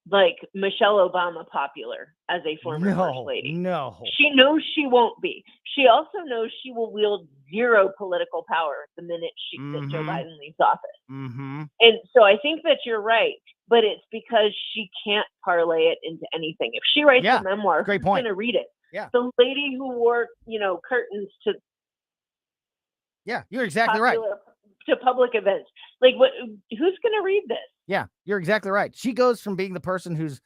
like Michelle Obama popular as a former first lady. No. She knows she won't be. She also knows she will wield zero political power the minute that Joe Biden leaves office. Mm-hmm. And so I think that you're right, but it's because she can't parlay it into anything. If she writes a memoir, great who's point. going to read it? Yeah. The lady who wore, curtains to you're exactly right. To public events. Like who's going to read this? Yeah, you're exactly right. She goes from being the person who's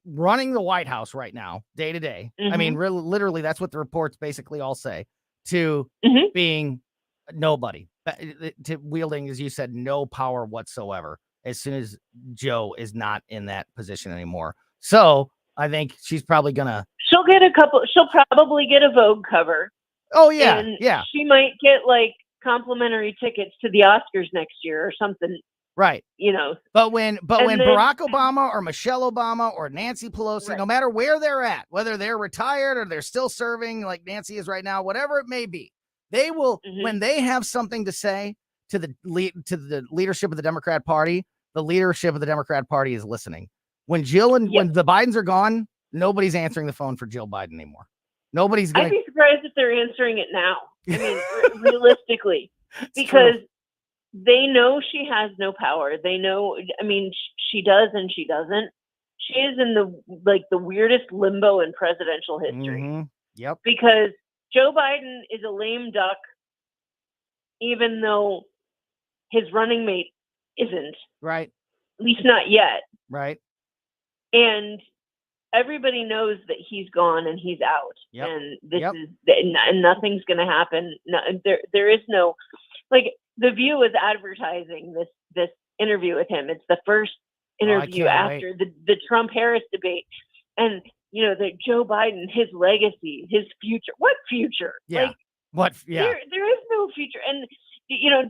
running the White House right now, day to day. I mean, really, literally, that's what the reports basically all say, to being nobody, to wielding, as you said, no power whatsoever as soon as Joe is not in that position anymore. So I think she's probably gonna. She'll probably get a Vogue cover. Oh yeah, and she might get like complimentary tickets to the Oscars next year or something. Right. But when Barack Obama or Michelle Obama or Nancy Pelosi, no matter where they're at, whether they're retired or they're still serving like Nancy is right now, whatever it may be, they will, when they have something to say to the leadership of the Democrat Party, the leadership of the Democrat Party is listening. When when the Bidens are gone, nobody's answering the phone for Jill Biden anymore. Nobody's going to. I'd be surprised if they're answering it now. I mean, realistically, because they know she has no power. They know, I mean, she does and she doesn't. She is in the weirdest limbo in presidential history. Yep. Because Joe Biden is a lame duck, even though his running mate isn't. Right. At least not yet. Right. And everybody knows that he's gone and he's out. Yep. And this is, and nothing's going to happen. No, there is no, like, The View is advertising this interview with him. It's the first interview after the Trump-Harris debate. And, that Joe Biden, his legacy, his future. What future? Yeah. Like, there is no future. And,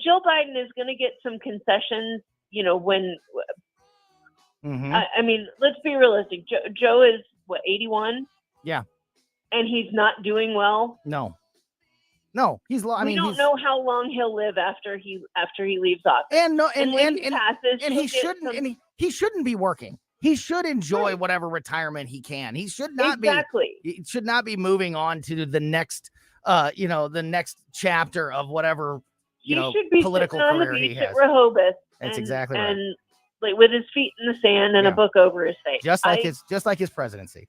Jill Biden is going to get some concessions, when... I mean, let's be realistic. Joe is, 81? Yeah. And he's not doing well? No, he's. We don't know how long he'll live after he leaves office. And he shouldn't be working. He should enjoy whatever retirement he can. He should not be. He should not be moving on to the next, the next chapter of whatever should be political on career the beach he has. At Rehoboth. That's exactly right. And like with his feet in the sand and a book over his face, just like his presidency.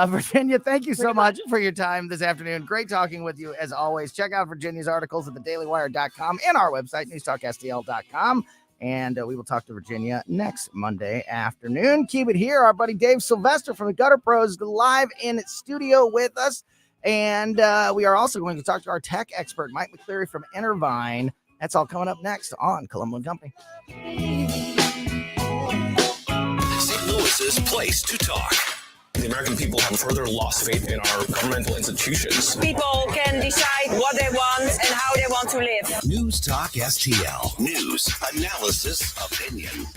Virginia, thank you so much for your time this afternoon. Great talking with you as always. Check out Virginia's articles at thedailywire.com and our website, newstalkstl.com. And we will talk to Virginia next Monday afternoon. Keep it here. Our buddy Dave Sylvester from the Gutter Pros is live in studio with us. And we are also going to talk to our tech expert, Mike McCleary from Intervine. That's all coming up next on Colombo Company. St. Louis's place to talk. The American people have further lost faith in our governmental institutions. People can decide what they want and how they want to live. News Talk STL. News, analysis, opinion.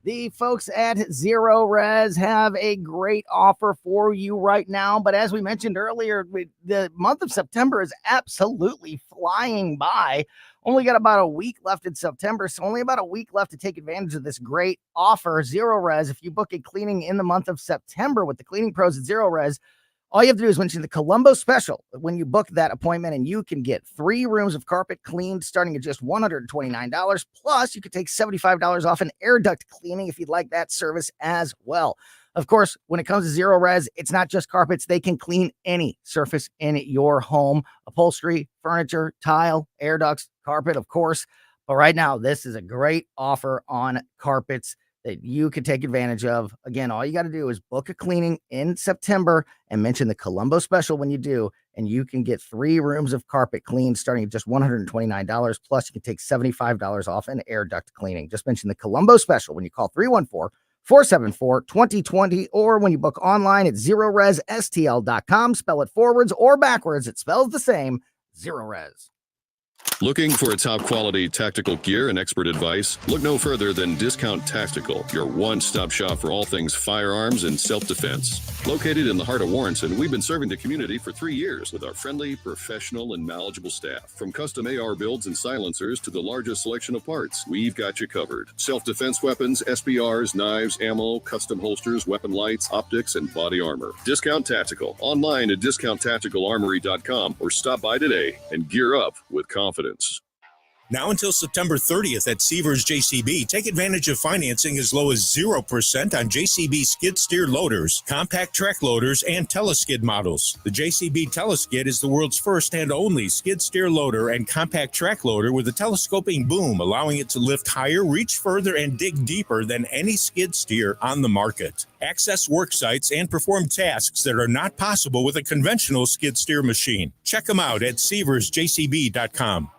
The folks at Zero Res have a great offer for you right now. But as we mentioned earlier, the month of September is absolutely flying by. Only got about a week left in September, so only about a week left to take advantage of this great offer. Zero Res, if you book a cleaning in the month of September with the cleaning pros at Zero Res, all you have to do is mention the Colombo special when you book that appointment, and you can get 3 rooms of carpet cleaned starting at just $129. Plus, you could take $75 off an air duct cleaning if you'd like that service as well. Of course, when it comes to Zero Res, it's not just carpets. They can clean any surface in your home, upholstery, furniture, tile, air ducts, carpet, of course. But right now, this is a great offer on carpets that you can take advantage of. Again, all you got to do is book a cleaning in September and mention the Colombo special when you do, and you can get 3 rooms of carpet cleaned starting at just $129. Plus, you can take $75 off an air duct cleaning. Just mention the Colombo special when you call 314-474-2020, or when you book online at ZeroResSTL.com. Spell it forwards or backwards. It spells the same. Zero Res. Looking for a top quality tactical gear and expert advice? Look no further than Discount Tactical, your one-stop shop for all things firearms and self-defense. Located in the heart of Warrenton, we've been serving the community for 3 years with our friendly, professional, and knowledgeable staff. From custom AR builds and silencers to the largest selection of parts, we've got you covered. Self-defense weapons, SBRs, knives, ammo, custom holsters, weapon lights, optics, and body armor. Discount Tactical. Online at discounttacticalarmory.com or stop by today and gear up with confidence. Now until September 30th at Seavers JCB, take advantage of financing as low as 0% on JCB skid steer loaders, compact track loaders, and teleskid models. The JCB Teleskid is the world's first and only skid steer loader and compact track loader with a telescoping boom, allowing it to lift higher, reach further, and dig deeper than any skid steer on the market. Access work sites and perform tasks that are not possible with a conventional skid steer machine. Check them out at SeaversJCB.com.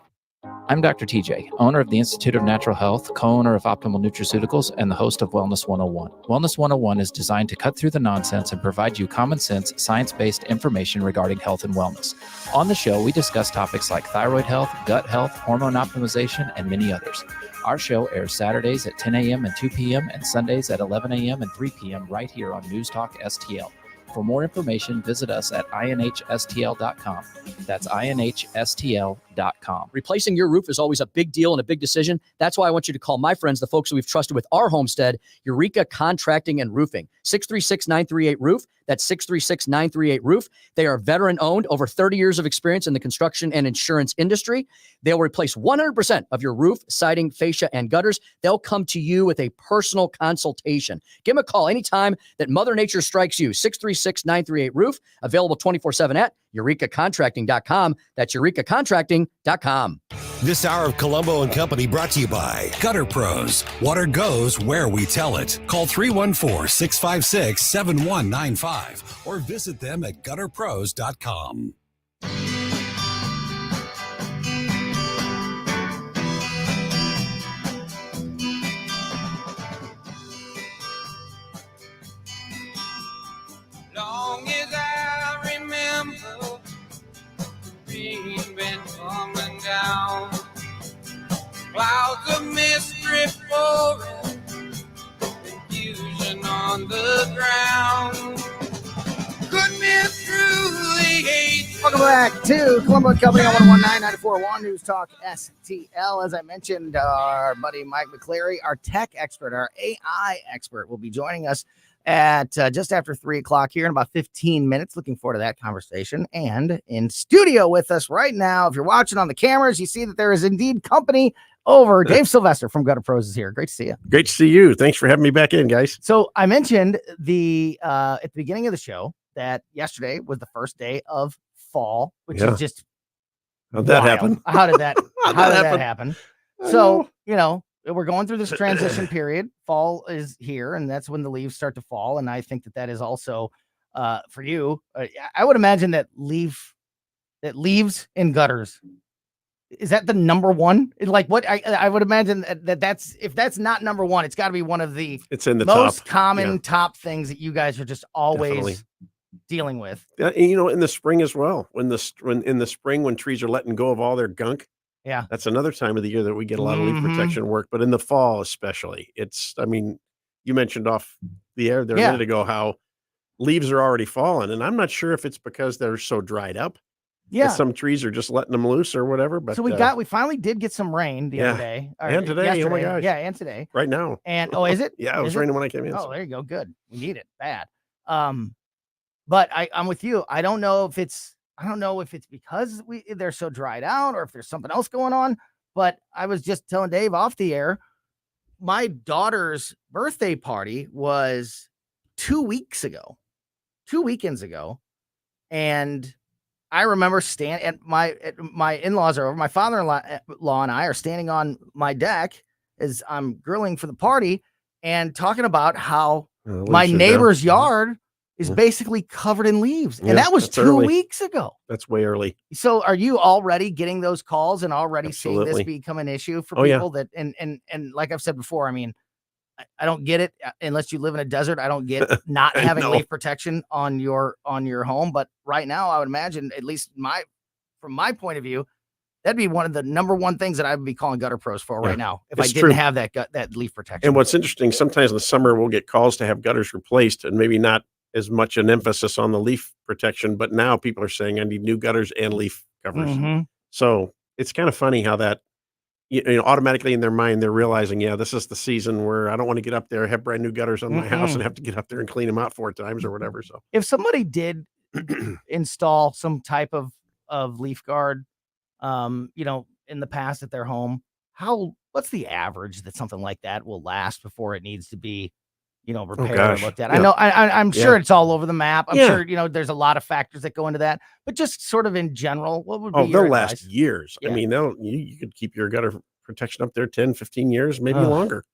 I'm Dr. TJ, owner of the Institute of Natural Health, co-owner of Optimal Nutraceuticals, and the host of Wellness 101. Wellness 101 is designed to cut through the nonsense and provide you common sense, science-based information regarding health and wellness. On the show, we discuss topics like thyroid health, gut health, hormone optimization, and many others. Our show airs Saturdays at 10 a.m. and 2 p.m. and Sundays at 11 a.m. and 3 p.m. right here on News Talk STL. For more information, visit us at inhstl.com. That's inhstl.com. Replacing your roof is always a big deal and a big decision. That's why I want you to call my friends, the folks that we've trusted with our homestead, Eureka Contracting and Roofing. 636-938-ROOF. That's 636-938-ROOF. They are veteran-owned, over 30 years of experience in the construction and insurance industry. They'll replace 100% of your roof, siding, fascia, and gutters. They'll come to you with a personal consultation. Give them a call anytime that Mother Nature strikes you. 636-938-ROOF. Available 24/7 at eurekacontracting.com. That's eurekacontracting.com. This hour of Colombo and Company brought to you by Gutter Pros. Water goes where we tell it. Call 314-656-7195 or visit them at gutterpros.com. Long as I remember, rain been coming down, clouds of mist drift pouring, confusion on the ground. Could be through the age. Welcome back to Colombo Company on 119-94.1 News Talk STL. As I mentioned, our buddy Mike McCleary, our tech expert, our AI expert, will be joining us at just after 3 o'clock here in about 15 minutes. Looking forward to that conversation. And in studio with us right now, if you're watching on the cameras, you see that there is indeed company over. Dave Sylvester from Gutter Pros is here. Great to see you. Great to see you. Thanks for having me back in, guys. So I mentioned at the beginning of the show that yesterday was the first day of fall, which is just how'd that happen? How did that happen? So, you know, we're going through this transition period. Fall is here, and that's when the leaves start to fall. And I think that is also for you. I would imagine that leaves in gutters. Is that the number one? Like what I would imagine that's if that's not number one, it's got to be one of the most common top things that you guys are just always dealing with. You know, in the spring as well. When in the spring when trees are letting go of all their gunk. Yeah, that's another time of the year that we get a lot of leaf protection work. But in the fall, especially, I mean, you mentioned off the air there a minute ago how leaves are already falling, and I'm not sure if it's because they're so dried up. Yeah, some trees are just letting them loose or whatever. But so we finally did get some rain the other day, and today. Yesterday. Oh my gosh, yeah, and today, right now. And is it? Yeah, it was raining when I came in. Oh, there you go. Good, we need it bad. But I'm with you. I don't know if it's because they're so dried out or if there's something else going on. But I was just telling Dave off the air, my daughter's birthday party was 2 weekends ago. And I remember standing at my in-laws are over. My father-in-law and I are standing on my deck as I'm grilling for the party and talking about how my neighbor's yard is basically covered in leaves. And that was 2 weeks ago. That's way early. So are you already getting those calls and already seeing this become an issue for people that, and like I've said before, I mean, I don't get it unless you live in a desert. I don't get not having leaf protection on your home. But right now I would imagine, at least from my point of view, that'd be one of the number one things that I would be calling Gutter Pros for right now if I It's didn't true. have that leaf protection. And what's interesting, sometimes in the summer we'll get calls to have gutters replaced, and maybe not as much an emphasis on the leaf protection, but now people are saying I need new gutters and leaf covers. Mhm. So it's kind of funny how that, automatically in their mind, they're realizing, yeah, this is the season where I don't want to get up there, have brand new gutters on my house and have to get up there and clean them out 4 times or whatever. So If somebody did install some type of leaf guard, in the past at their home, what's the average that something like that will last before it needs to be, repaired or gosh. looked at? Yeah. I know I'm sure it's all over the map. I'm Yeah. sure, there's a lot of factors that go into that, but just sort of in general, what would be Oh, your they'll last advice? years. Yeah. I mean, you could keep your gutter protection up there 10, 15 years, maybe Ugh. longer.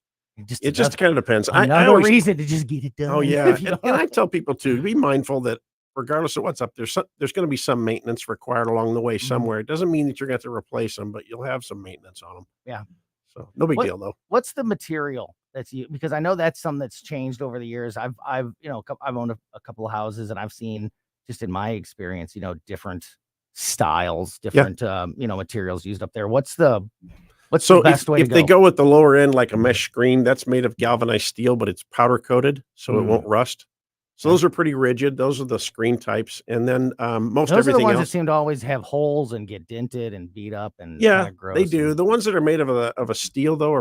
Just It just kind of depends. I another always, reason to just get it done. oh yeah. if you And don't- I tell people too, be mindful that regardless of what's up there, there's going to be some maintenance required along the way somewhere. It doesn't mean that you're going to have to replace them, but you'll have some maintenance on them. Yeah. So no big deal though. What's the material that's you? Because I know that's something that's changed over the years. I've owned a couple of houses, and I've seen, just in my experience, different styles, different materials used up there. What's the best way if to go? they go with the lower end, like a mesh screen, that's made of galvanized steel, but it's powder coated, so it won't rust. So those are pretty rigid. Those are the screen types. And then most Those are the everything ones else. that seem to always have holes and get dented and beat up and Yeah, kinda gross. they do. The ones that are made of a steel though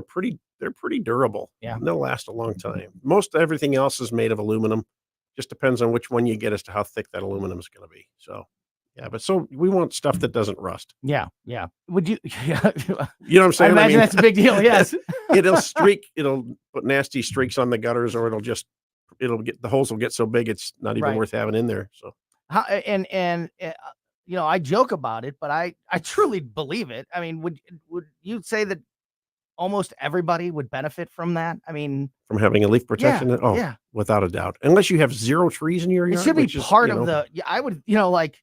they're pretty durable. Yeah. And they'll last a long time. Most everything else is made of aluminum. Just depends on which one you get as to how thick that aluminum is going to be. So yeah, but so we want stuff that doesn't rust. Yeah. Would you? Yeah. You know what I'm saying? I imagine that's a big deal. Yes. It'll put nasty streaks on the gutters, or the holes will get so big it's not even Right. worth having in there. So I joke about it, but I truly believe it. I mean, would you say that almost everybody would benefit from that? I mean, from having a leaf protection, yeah. without a doubt. Unless you have 0 trees in your It yard. should be which is, part of the. Yeah, I would. Like,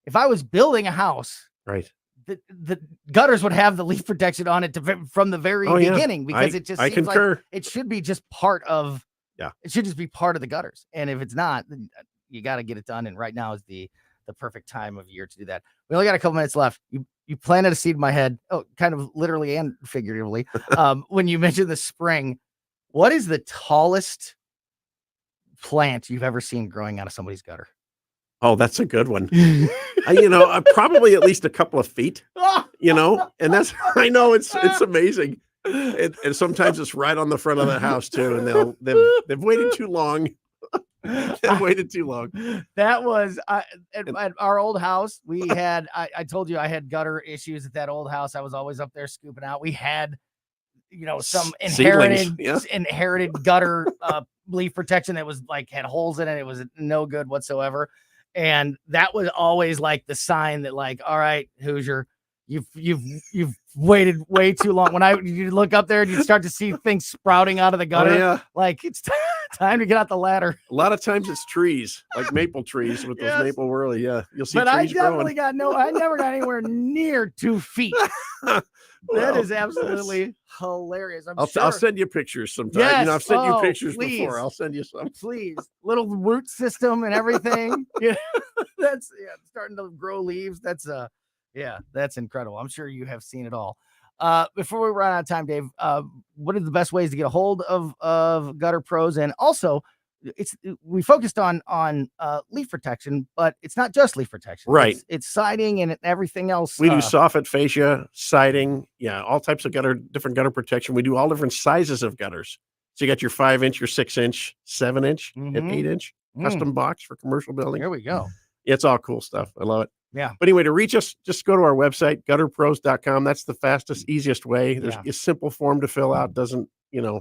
if I was building a house, right. The gutters would have the leaf protection on it from the very Oh, yeah. beginning, because it just I seems concur. like it should be just part of. Yeah. It should just be part of the gutters, and if it's not, then you got to get it done. And right now is the perfect time of year to do that. We only got a couple minutes left. You planted a seed in my head. Oh, kind of literally and figuratively. When you mentioned the spring, what is the tallest plant you've ever seen growing out of somebody's gutter? Oh, that's a good one. Probably at least a couple of feet, and that's, I know it's amazing. And sometimes it's right on the front of the house too. And they've waited too long. They've waited too long. That was at our old house. We had, I told you I had gutter issues at that old house. I was always up there scooping out. We had, some inherited gutter leaf protection that was like, had holes in it. It was no good whatsoever. And that was always like the sign that, like, all right, Hoosier, you've waited way too long. When you look up there and you start to see things sprouting out of the gutter, like it's time to get out the ladder. A lot of times it's trees, like maple trees with those maple whirly. Yeah, you'll see. But trees I definitely growing. I never got anywhere near 2 feet. That is absolutely hilarious. I'll send you pictures sometime. Yes. I've sent you Oh, pictures please. before. I'll send you some. Please, little root system and everything. Yeah, that's starting to grow leaves. That's incredible. I'm sure you have seen it all. Before we run out of time, Dave, what are the best ways to get a hold of Gutter Pros? And also, we focused on leaf protection, but it's not just leaf protection, right? It's siding and everything else. We do soffit, fascia, siding, all types of different gutter protection. We do all different sizes of gutters. So you got your 5-inch, your 6-inch, 7-inch, and 8-inch custom box for commercial building. There we go. It's all cool stuff. I love it. Yeah. But anyway, to reach us, just go to our website, gutterpros.com. That's the fastest, easiest way. There's a simple form to fill out. Doesn't,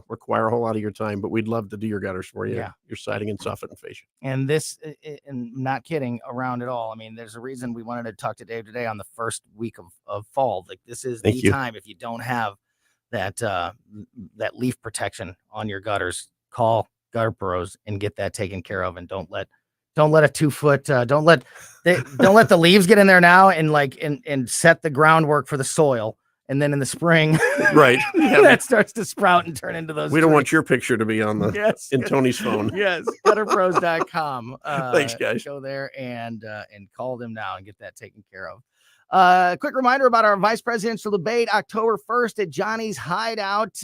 require a whole lot of your time, but we'd love to do your gutters for you. Yeah. Your siding and soffit and fascia. And this, and not kidding around at all. I mean, there's a reason we wanted to talk to Dave today on the first week of fall. Like, this is the time. If you don't have that leaf protection on your gutters, call Gutter Pros and get that taken care of. And don't let a 2 foot, don't let the leaves get in there now and set the groundwork for the soil. And then in the spring, right, that starts to sprout and turn into those. We don't want your picture to be on in Tony's phone. Yes, gutterpros.com. Thanks, guys. Go there and call them now and get that taken care of. Quick reminder about our vice presidential debate, October 1st at Johnny's Hideout.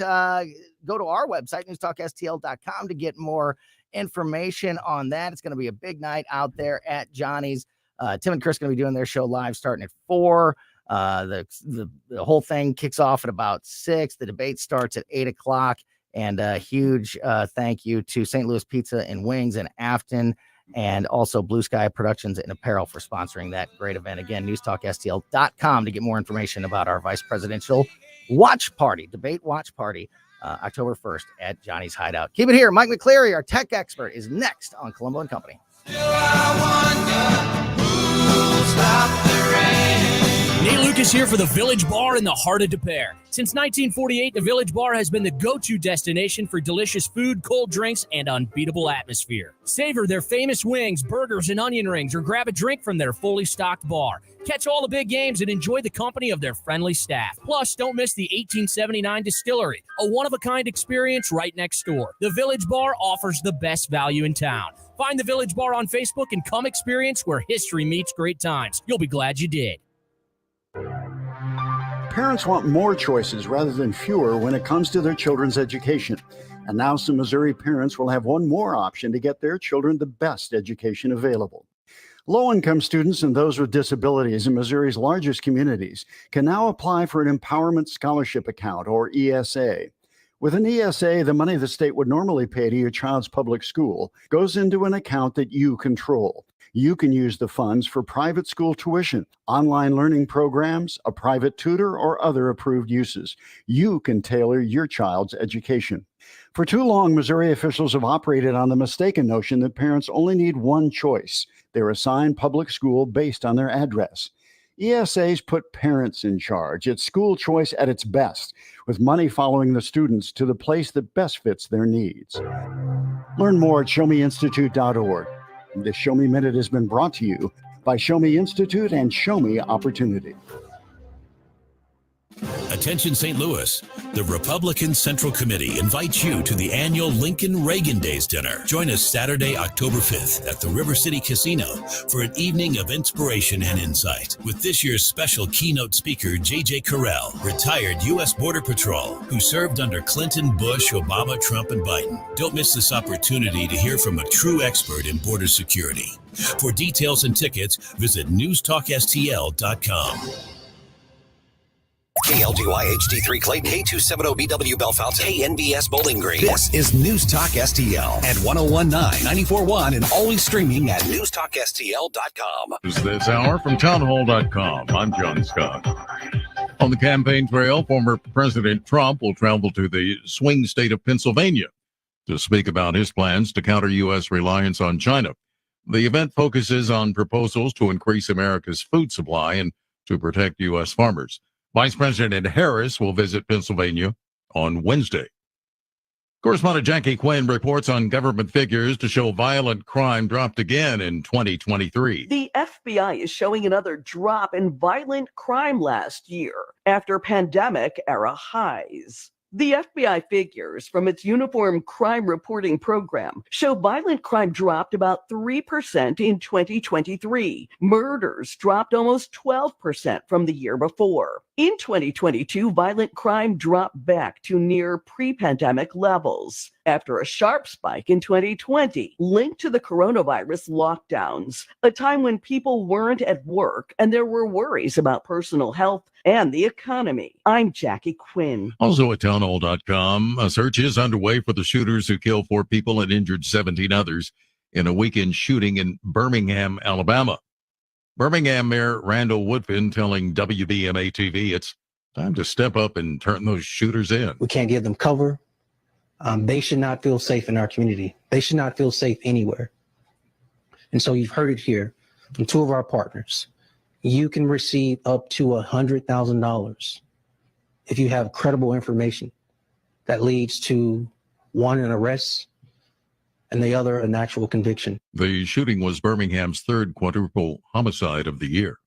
Go to our website, newstalkstl.com, to get more information on that. It's going to be a big night out there at Johnny's. Tim and Chris are going to be doing their show live starting at 4. The whole thing kicks off at about 6. The debate starts at 8 o'clock. And a huge thank you to St. Louis Pizza and Wings in Afton, and also Blue Sky Productions and Apparel for sponsoring that great event. Again, newstalkstl.com to get more information about our vice presidential watch party, debate watch party, October 1st at Johnny's Hideout. Keep it here. Mike McCleary, our tech expert, is next on Colombo Company. Nate Lucas here for the Village Bar in the heart of Des Peres. Since 1948, the Village Bar has been the go-to destination for delicious food, cold drinks, and unbeatable atmosphere. Savor their famous wings, burgers, and onion rings, or grab a drink from their fully stocked bar. Catch all the big games and enjoy the company of their friendly staff. Plus, don't miss the 1879 Distillery, a one-of-a-kind experience right next door. The Village Bar offers the best value in town. Find the Village Bar on Facebook and come experience where history meets great times. You'll be glad you did. Parents want more choices rather than fewer when it comes to their children's education. And now some Missouri parents will have one more option to get their children the best education available. Low-income students and those with disabilities in Missouri's largest communities can now apply for an Empowerment Scholarship Account, or ESA. With an ESA, the money the state would normally pay to your child's public school goes into an account that you control. You can use the funds for private school tuition, online learning programs, a private tutor, or other approved uses. You can tailor your child's education. For too long, Missouri officials have operated on the mistaken notion that parents only need one choice. They're assigned public school based on their address. ESAs put parents in charge. It's school choice at its best, with money following the students to the place that best fits their needs. Learn more at showmeinstitute.org. The Show Me Minute has been brought to you by Show Me Institute and Show Me Opportunity. Attention St. Louis. The Republican Central Committee invites you to the annual Lincoln Reagan Days dinner. Join us Saturday, October 5th at the River City Casino for an evening of inspiration and insight with this year's special keynote speaker, J.J. Carell, retired U.S. Border Patrol, who served under Clinton, Bush, Obama, Trump, and Biden. Don't miss this opportunity to hear from a true expert in border security. For details and tickets, visit newstalkstl.com. KLGY HD3 Clay, K270BW Bellefontaine, KNBS Bowling Green. This is News Talk STL at 1019, 94.1, and always streaming at newstalkstl.com. This hour from townhall.com. I'm John Scott. On the campaign trail, former President Trump will travel to the swing state of Pennsylvania to speak about his plans to counter U.S. reliance on China. The event focuses on proposals to increase America's food supply and to protect U.S. farmers. Vice President Harris will visit Pennsylvania on Wednesday. Correspondent Jackie Quinn reports on government figures to show violent crime dropped again in 2023. The FBI is showing another drop in violent crime last year after pandemic-era highs. The FBI figures from its Uniform Crime Reporting Program show violent crime dropped about 3% in 2023. Murders dropped almost 12% from the year before. In 2022, violent crime dropped back to near pre-pandemic levels after a sharp spike in 2020 linked to the coronavirus lockdowns, a time when people weren't at work and there were worries about personal health and the economy. I'm Jackie Quinn. Also at townhall.com, a search is underway for the shooters who killed 4 people and injured 17 others in a weekend shooting in Birmingham, Alabama. Birmingham Mayor Randall Woodfin telling WBMA-TV it's time to step up and turn those shooters in. We can't give them cover. They should not feel safe in our community. They should not feel safe anywhere. And so you've heard it here from 2 of our partners. You can receive up to $100,000 if you have credible information that leads to one, an arrest, and the other, an actual conviction. The shooting was Birmingham's 3rd quadruple homicide of the year.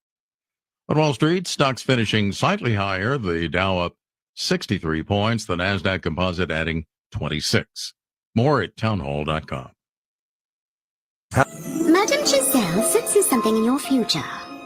On Wall Street, stocks finishing slightly higher, the Dow up 63 points, the NASDAQ composite adding 26. More at townhall.com. Madame Giselle senses something in your future.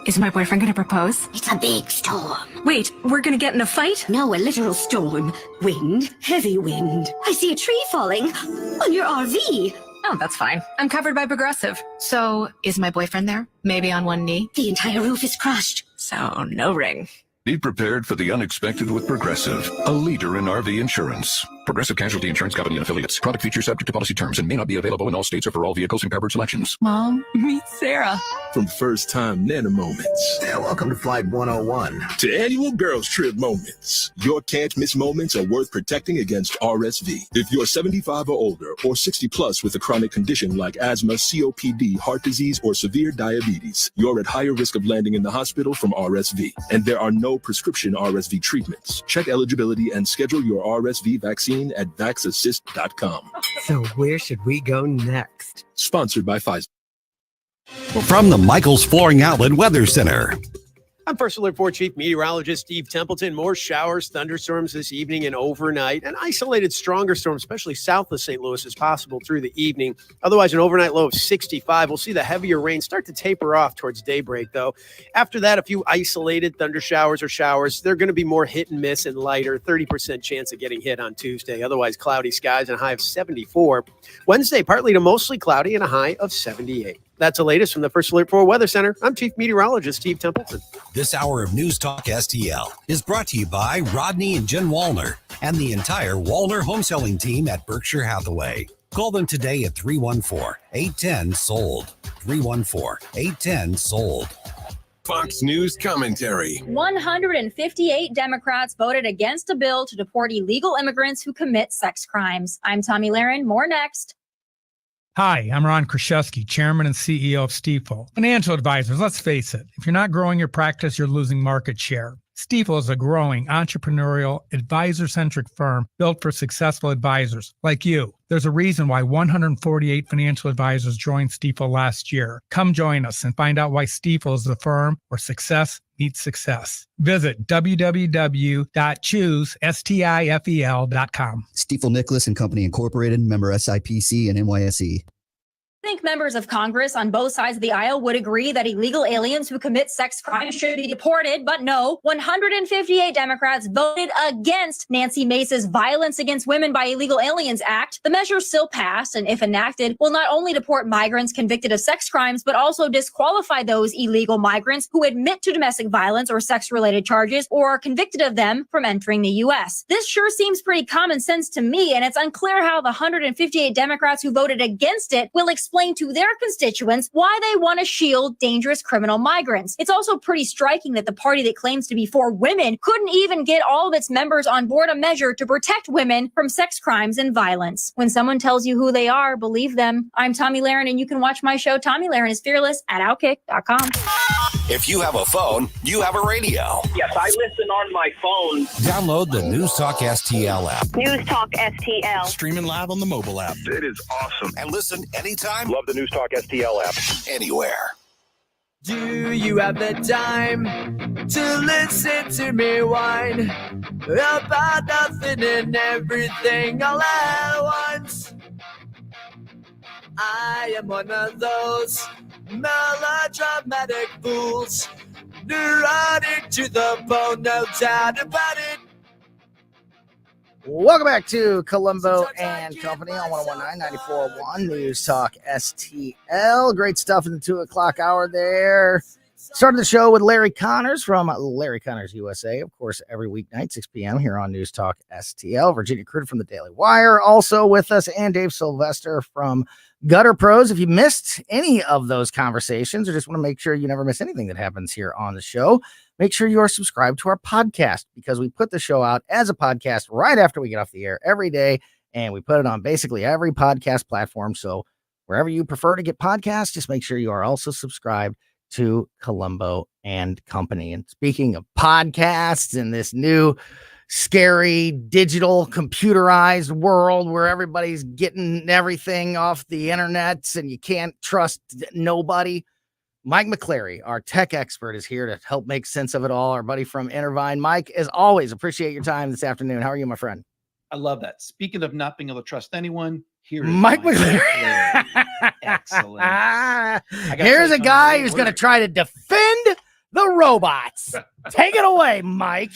Is my boyfriend gonna propose? It's a big storm. Wait, we're gonna get in a fight? No, a literal storm. Wind, heavy wind. I see a tree falling on your RV. Oh, that's fine. I'm covered by Progressive. So, is my boyfriend there? Maybe on one knee? The entire roof is crushed. So, no ring. Be prepared for the unexpected with Progressive, a leader in RV insurance. Progressive Casualty Insurance Company and Affiliates. Product features subject to policy terms and may not be available in all states or for all vehicles and coverage selections. Mom, meet Sarah. From first time Nana moments. Yeah, welcome to Flight 101. To annual girls trip moments. Your can't miss moments are worth protecting against RSV. If you're 75 or older or 60 plus with a chronic condition like asthma, COPD, heart disease, or severe diabetes, you're at higher risk of landing in the hospital from RSV. And there are no prescription RSV treatments. Check eligibility and schedule your RSV vaccine at vaxassist.com. So where should we go next? Sponsored by Pfizer. From the Michaels Flooring Outlet Weather Center. I'm First Alert 4 Chief Meteorologist Steve Templeton. More showers, thunderstorms this evening and overnight. An isolated stronger storm, especially south of St. Louis, is possible through the evening. Otherwise, an overnight low of 65. We'll see the heavier rain start to taper off towards daybreak, though. After that, a few isolated thunder showers or showers. They're going to be more hit and miss and lighter. 30% chance of getting hit on Tuesday. Otherwise, cloudy skies and a high of 74. Wednesday, partly to mostly cloudy and a high of 78. That's the latest from the First Alert 4 Weather Center. I'm Chief Meteorologist Steve Templeton. This hour of News Talk STL is brought to you by Rodney and Jen Wallner and the entire Wallner home selling team at Berkshire Hathaway. Call them today at 314-810-SOLD. 314-810-SOLD. Fox News commentary. 158 Democrats voted against a bill to deport illegal immigrants who commit sex crimes. I'm Tommy Lahren. More next. Hi, I'm Ron Kraszewski, Chairman and CEO of Stifel. Financial advisors, let's face it, if you're not growing your practice, you're losing market share. Stifel is a growing, entrepreneurial, advisor-centric firm built for successful advisors like you. There's a reason why 148 financial advisors joined Stifel last year. Come join us and find out why Stifel is the firm where success meets success. Visit www.choosestifel.com. Stifel Nicholas and Company Incorporated, member SIPC and NYSE. I think members of Congress on both sides of the aisle would agree that illegal aliens who commit sex crimes should be deported, but no, 158 Democrats voted against Nancy Mace's Violence Against Women by Illegal Aliens Act. The measure still passed, and if enacted, will not only deport migrants convicted of sex crimes, but also disqualify those illegal migrants who admit to domestic violence or sex-related charges or are convicted of them from entering the U.S. This sure seems pretty common sense to me, and it's unclear how the 158 Democrats who voted against it will explain to their constituents why they want to shield dangerous criminal migrants. It's also pretty striking that the party that claims to be for women couldn't even get all of its members on board a measure to protect women from sex crimes and violence. When someone tells you who they are, believe them. I'm Tommy Lahren, and you can watch my show, Tommy Lahren is Fearless, at Outkick.com. If you have a phone, you have a radio. Yes, I listen on my phone. Download the News Talk STL app. News Talk STL. Streaming live on the mobile app. It is awesome. And listen anytime. Love the News Talk STL app. Anywhere. Do you have the time to listen to me whine about nothing and everything all at once? I am one of those melodramatic fools, neurotic to the bone, no doubt about it. Welcome back to Colombo and Company on 1019 94.1 News Talk STL. Great stuff in the 2 o'clock hour there. Started the show with Larry Connors from Larry Connors USA, of course, every weeknight, 6 p.m. here on News Talk STL. Virginia Cruder from the Daily Wire also with us, and Dave Sylvester from Gutter Pros. If you missed any of those conversations or just want to make sure you never miss anything that happens here on the show, make sure you are subscribed to our podcast, because we put the show out as a podcast right after we get off the air every day, and we put it on basically every podcast platform. So wherever you prefer to get podcasts, just make sure you are also subscribed to Colombo and Company. And speaking of podcasts and this new scary digital computerized world where everybody's getting everything off the internet and you can't trust nobody, Mike McCleary, our tech expert, is here to help make sense of it all. Our buddy from Intervine. Mike, as always, appreciate your time this afternoon. How are you, my friend? I love that. Speaking of not being able to trust anyone, here is Mike McCleary. Excellent. Here's a guy who's going to try to defend the robots. Take it away, Mike.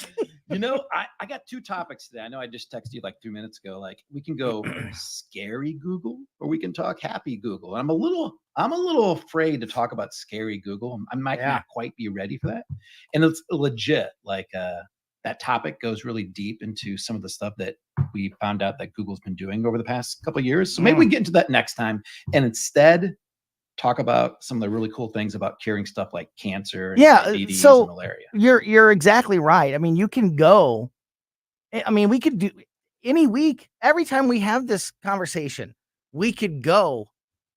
I got two topics today. I know I just texted you like 2 minutes ago. Like we can go scary Google or we can talk happy Google. I'm a little afraid to talk about scary Google. I might not quite be ready for that. And it's legit. Like that topic goes really deep into some of the stuff that we found out that Google's been doing over the past couple of years. So maybe we get into that next time and instead talk about some of the really cool things about curing stuff like cancer and diabetes and malaria. You're exactly right. I mean, you can go. I mean, we could do any week. Every time we have this conversation, we could go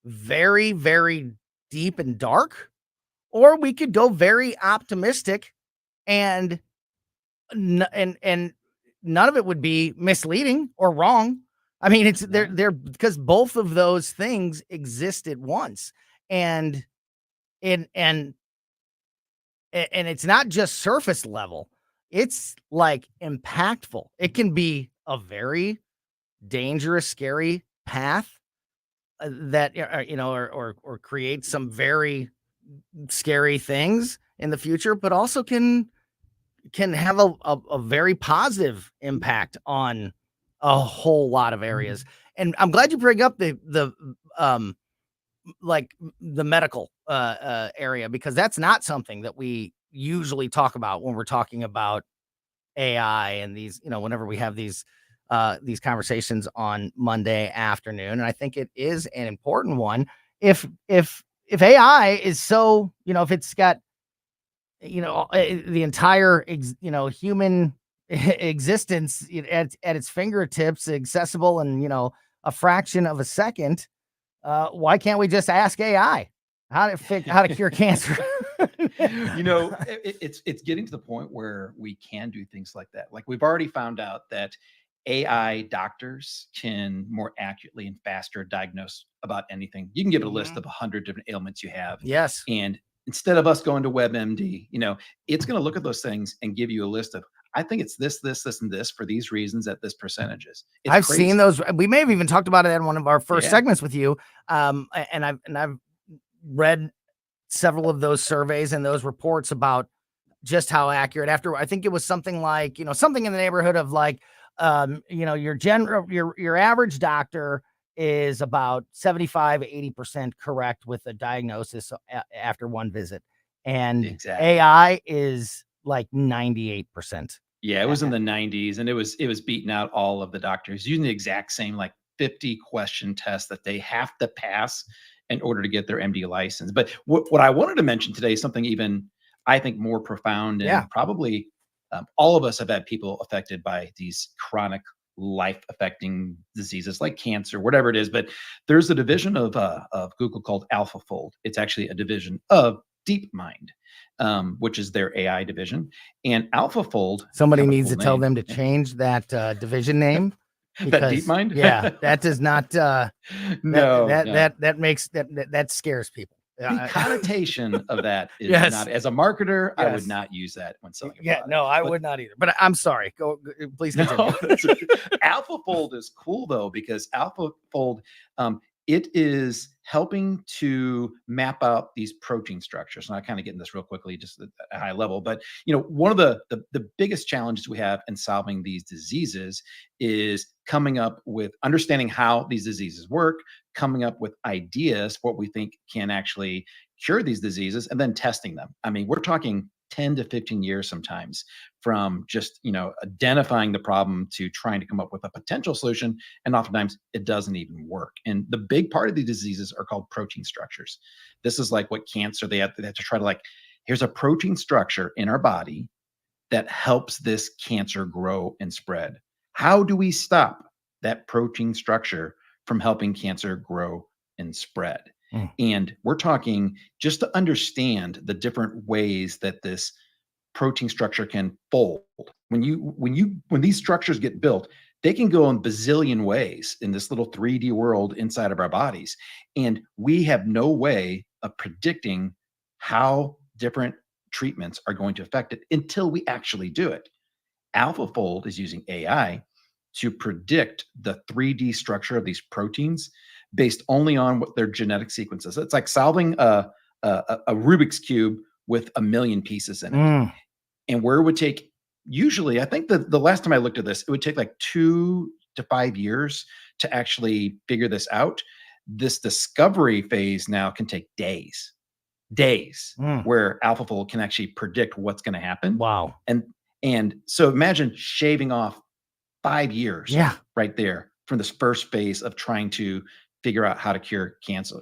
very, very deep and dark, or we could go very optimistic, and none of it would be misleading or wrong. I mean, it's they're because both of those things exist at once. And it's not just surface level. It's like impactful. It can be a very dangerous, scary path that or create some very scary things in the future, but also can have a very positive impact on a whole lot of areas. And I'm glad you bring up the medical area, because that's not something that we usually talk about when we're talking about AI and these, whenever we have these conversations on Monday afternoon. And I think it is an important one. If AI is so, if it's got, the entire, human existence at its fingertips, accessible in, a fraction of a second, why can't we just ask AI how to cure cancer? It's getting to the point where we can do things like that. Like we've already found out that AI doctors can more accurately and faster diagnose about anything. You can give it a list of 100 different ailments you have. Yes. And instead of us going to WebMD, it's going to look at those things and give you a list of, I think it's this, and this for these reasons at this percentages. I've seen those. We may have even talked about it in one of our first segments with you. And I've read several of those surveys and those reports about just how accurate. After, I think it was something like, something in the neighborhood of like, your average doctor is about 75-80% correct with a diagnosis after one visit. And AI is like 98%. Yeah, it was in the 90s, and it was beating out all of the doctors using the exact same like 50 question test that they have to pass in order to get their MD license. But what I wanted to mention today is something even, I think, more profound, and probably all of us have had people affected by these chronic life-affecting diseases like cancer, whatever it is. But there's a division of Google called AlphaFold. It's actually a division of DeepMind, which is their AI division. And AlphaFold. Somebody needs to tell them to change that division name. That DeepMind? Yeah, that does not. No, that scares people. The connotation of that is not, as a marketer, I would not use that when selling. I would not either. But I'm sorry. Go, please continue. AlphaFold is cool though, because AlphaFold, it is helping to map out these protein structures. And I kind of get in this real quickly, just at a high level. But one of the biggest challenges we have in solving these diseases is coming up with understanding how these diseases work, coming up with ideas, what we think can actually cure these diseases, and then testing them. I mean, we're talking 10 to 15 years sometimes from just, identifying the problem to trying to come up with a potential solution. And oftentimes it doesn't even work. And the big part of the diseases are called protein structures. This is like what cancer, they have to try to here's a protein structure in our body that helps this cancer grow and spread. How do we stop that protein structure from helping cancer grow and spread? And we're talking just to understand the different ways that this protein structure can fold. When these structures get built, they can go in bazillion ways in this little 3D world inside of our bodies. And we have no way of predicting how different treatments are going to affect it until we actually do it. AlphaFold is using AI to predict the 3D structure of these proteins based only on what their genetic sequence is. It's like solving a Rubik's Cube with a million pieces in it. Mm. And where it would take, usually, I think the last time I looked at this, it would take like 2 to 5 years to actually figure this out. This discovery phase now can take days, Mm. where AlphaFold can actually predict what's going to happen. Wow. And so imagine shaving off 5 years Yeah. right there from this first phase of trying to figure out how to cure cancer.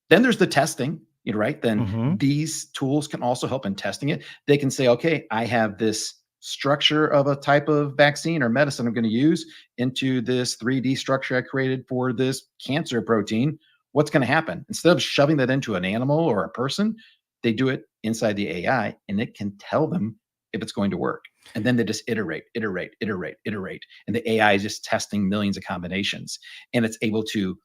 Then there's the testing, right? Then these tools can also help in testing it. They can say, okay, I have this structure of a type of vaccine or medicine I'm going to use into this 3D structure I created for this cancer protein. What's going to happen? Instead of shoving that into an animal or a person, they do it inside the AI, and it can tell them if it's going to work. And then they just iterate. And the AI is just testing millions of combinations, and it's able to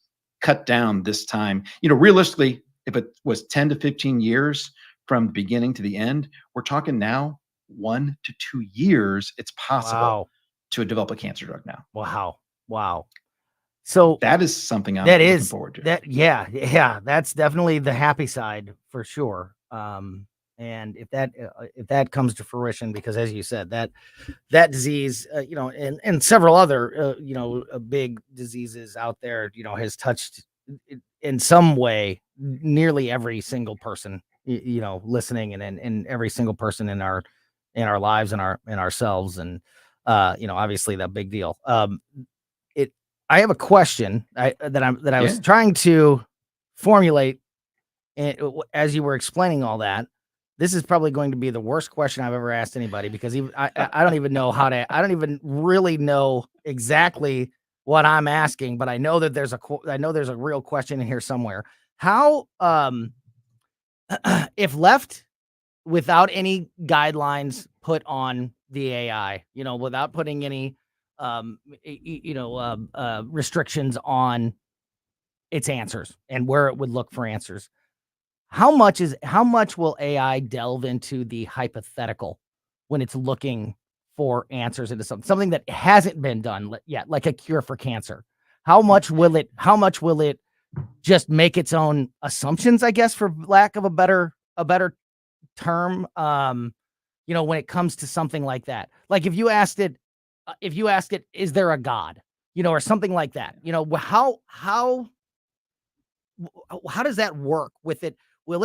cut down this time. Realistically, if it was 10 to 15 years from the beginning to the end, we're talking now 1 to 2 years. It's possible to develop a cancer drug now. Wow. So that is something I'm looking forward to. Yeah. That's definitely the happy side for sure. And if that comes to fruition, because as you said, that disease, and several other, big diseases out there, has touched in some way nearly every single person, listening, and every single person in our lives and ourselves, and obviously that big deal. I have a question that I was trying to formulate, as you were explaining all that. This is probably going to be the worst question I've ever asked anybody, because I don't even know I don't even really know exactly what I'm asking, but I know that there's a real question in here somewhere. How, if left without any guidelines put on the AI, without putting any, restrictions on its answers and where it would look for answers, how much will AI delve into the hypothetical when it's looking for answers into something that hasn't been done yet, like a cure for cancer? How much will it just make its own assumptions, I guess, for lack of a better term, when it comes to something like that? Like if you asked it, is there a God, or something like that, how does that work with it? Will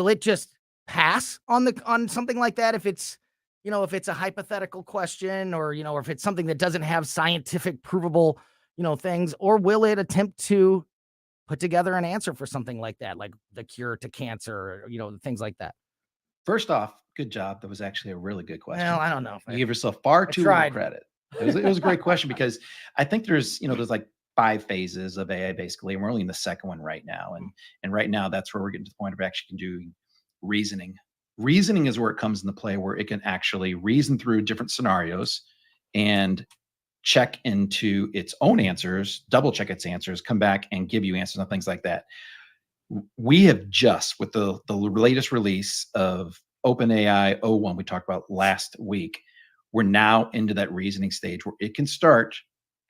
it just pass on something like that if it's a hypothetical question, or if it's something that doesn't have scientific provable things, or will it attempt to put together an answer for something like that, like the cure to cancer, or things like that? First off, good job. That was actually a really good question. Well, I don't know. You give yourself far too little credit. It was a great question, because I think there's like 5 phases of AI basically, and we're only in the second one right now. And right now, that's where we're getting to the point of actually can do reasoning. Reasoning is where it comes into play, where it can actually reason through different scenarios and check into its own answers, double check its answers, come back and give you answers and things like that. We have just, with the latest release of OpenAI 01 we talked about last week, we're now into that reasoning stage where it can start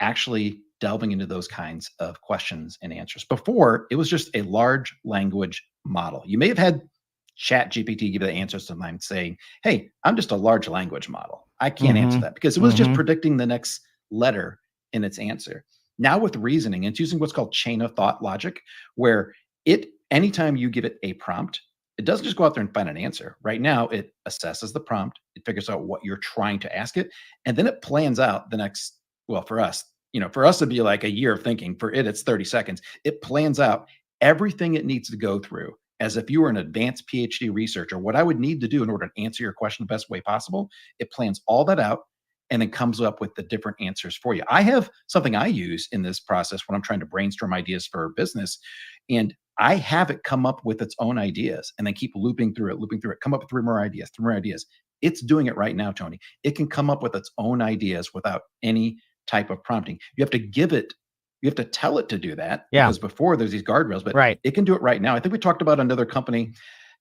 actually delving into those kinds of questions and answers. Before, it was just a large language model. You may have had ChatGPT give you the answers sometimes saying, hey, I'm just a large language model. I can't answer that, because it was just predicting the next letter in its answer. Now with reasoning, it's using what's called chain of thought logic, where anytime you give it a prompt, it doesn't just go out there and find an answer. Right now, it assesses the prompt, it figures out what you're trying to ask it, and then it plans out the next, for us, it'd be like a year of thinking. For it's 30 seconds. It plans out everything it needs to go through, as if you were an advanced PhD researcher, what I would need to do in order to answer your question the best way possible. It plans all that out and then comes up with the different answers for you. I have something I use in this process when I'm trying to brainstorm ideas for a business, and I have it come up with its own ideas and then keep looping through it, come up with 3 more ideas. It's doing it right now, Tony. It can come up with its own ideas without any type of prompting. You have to tell it to do that, because before there's these guardrails, but it can do it right now. I think we talked about another company.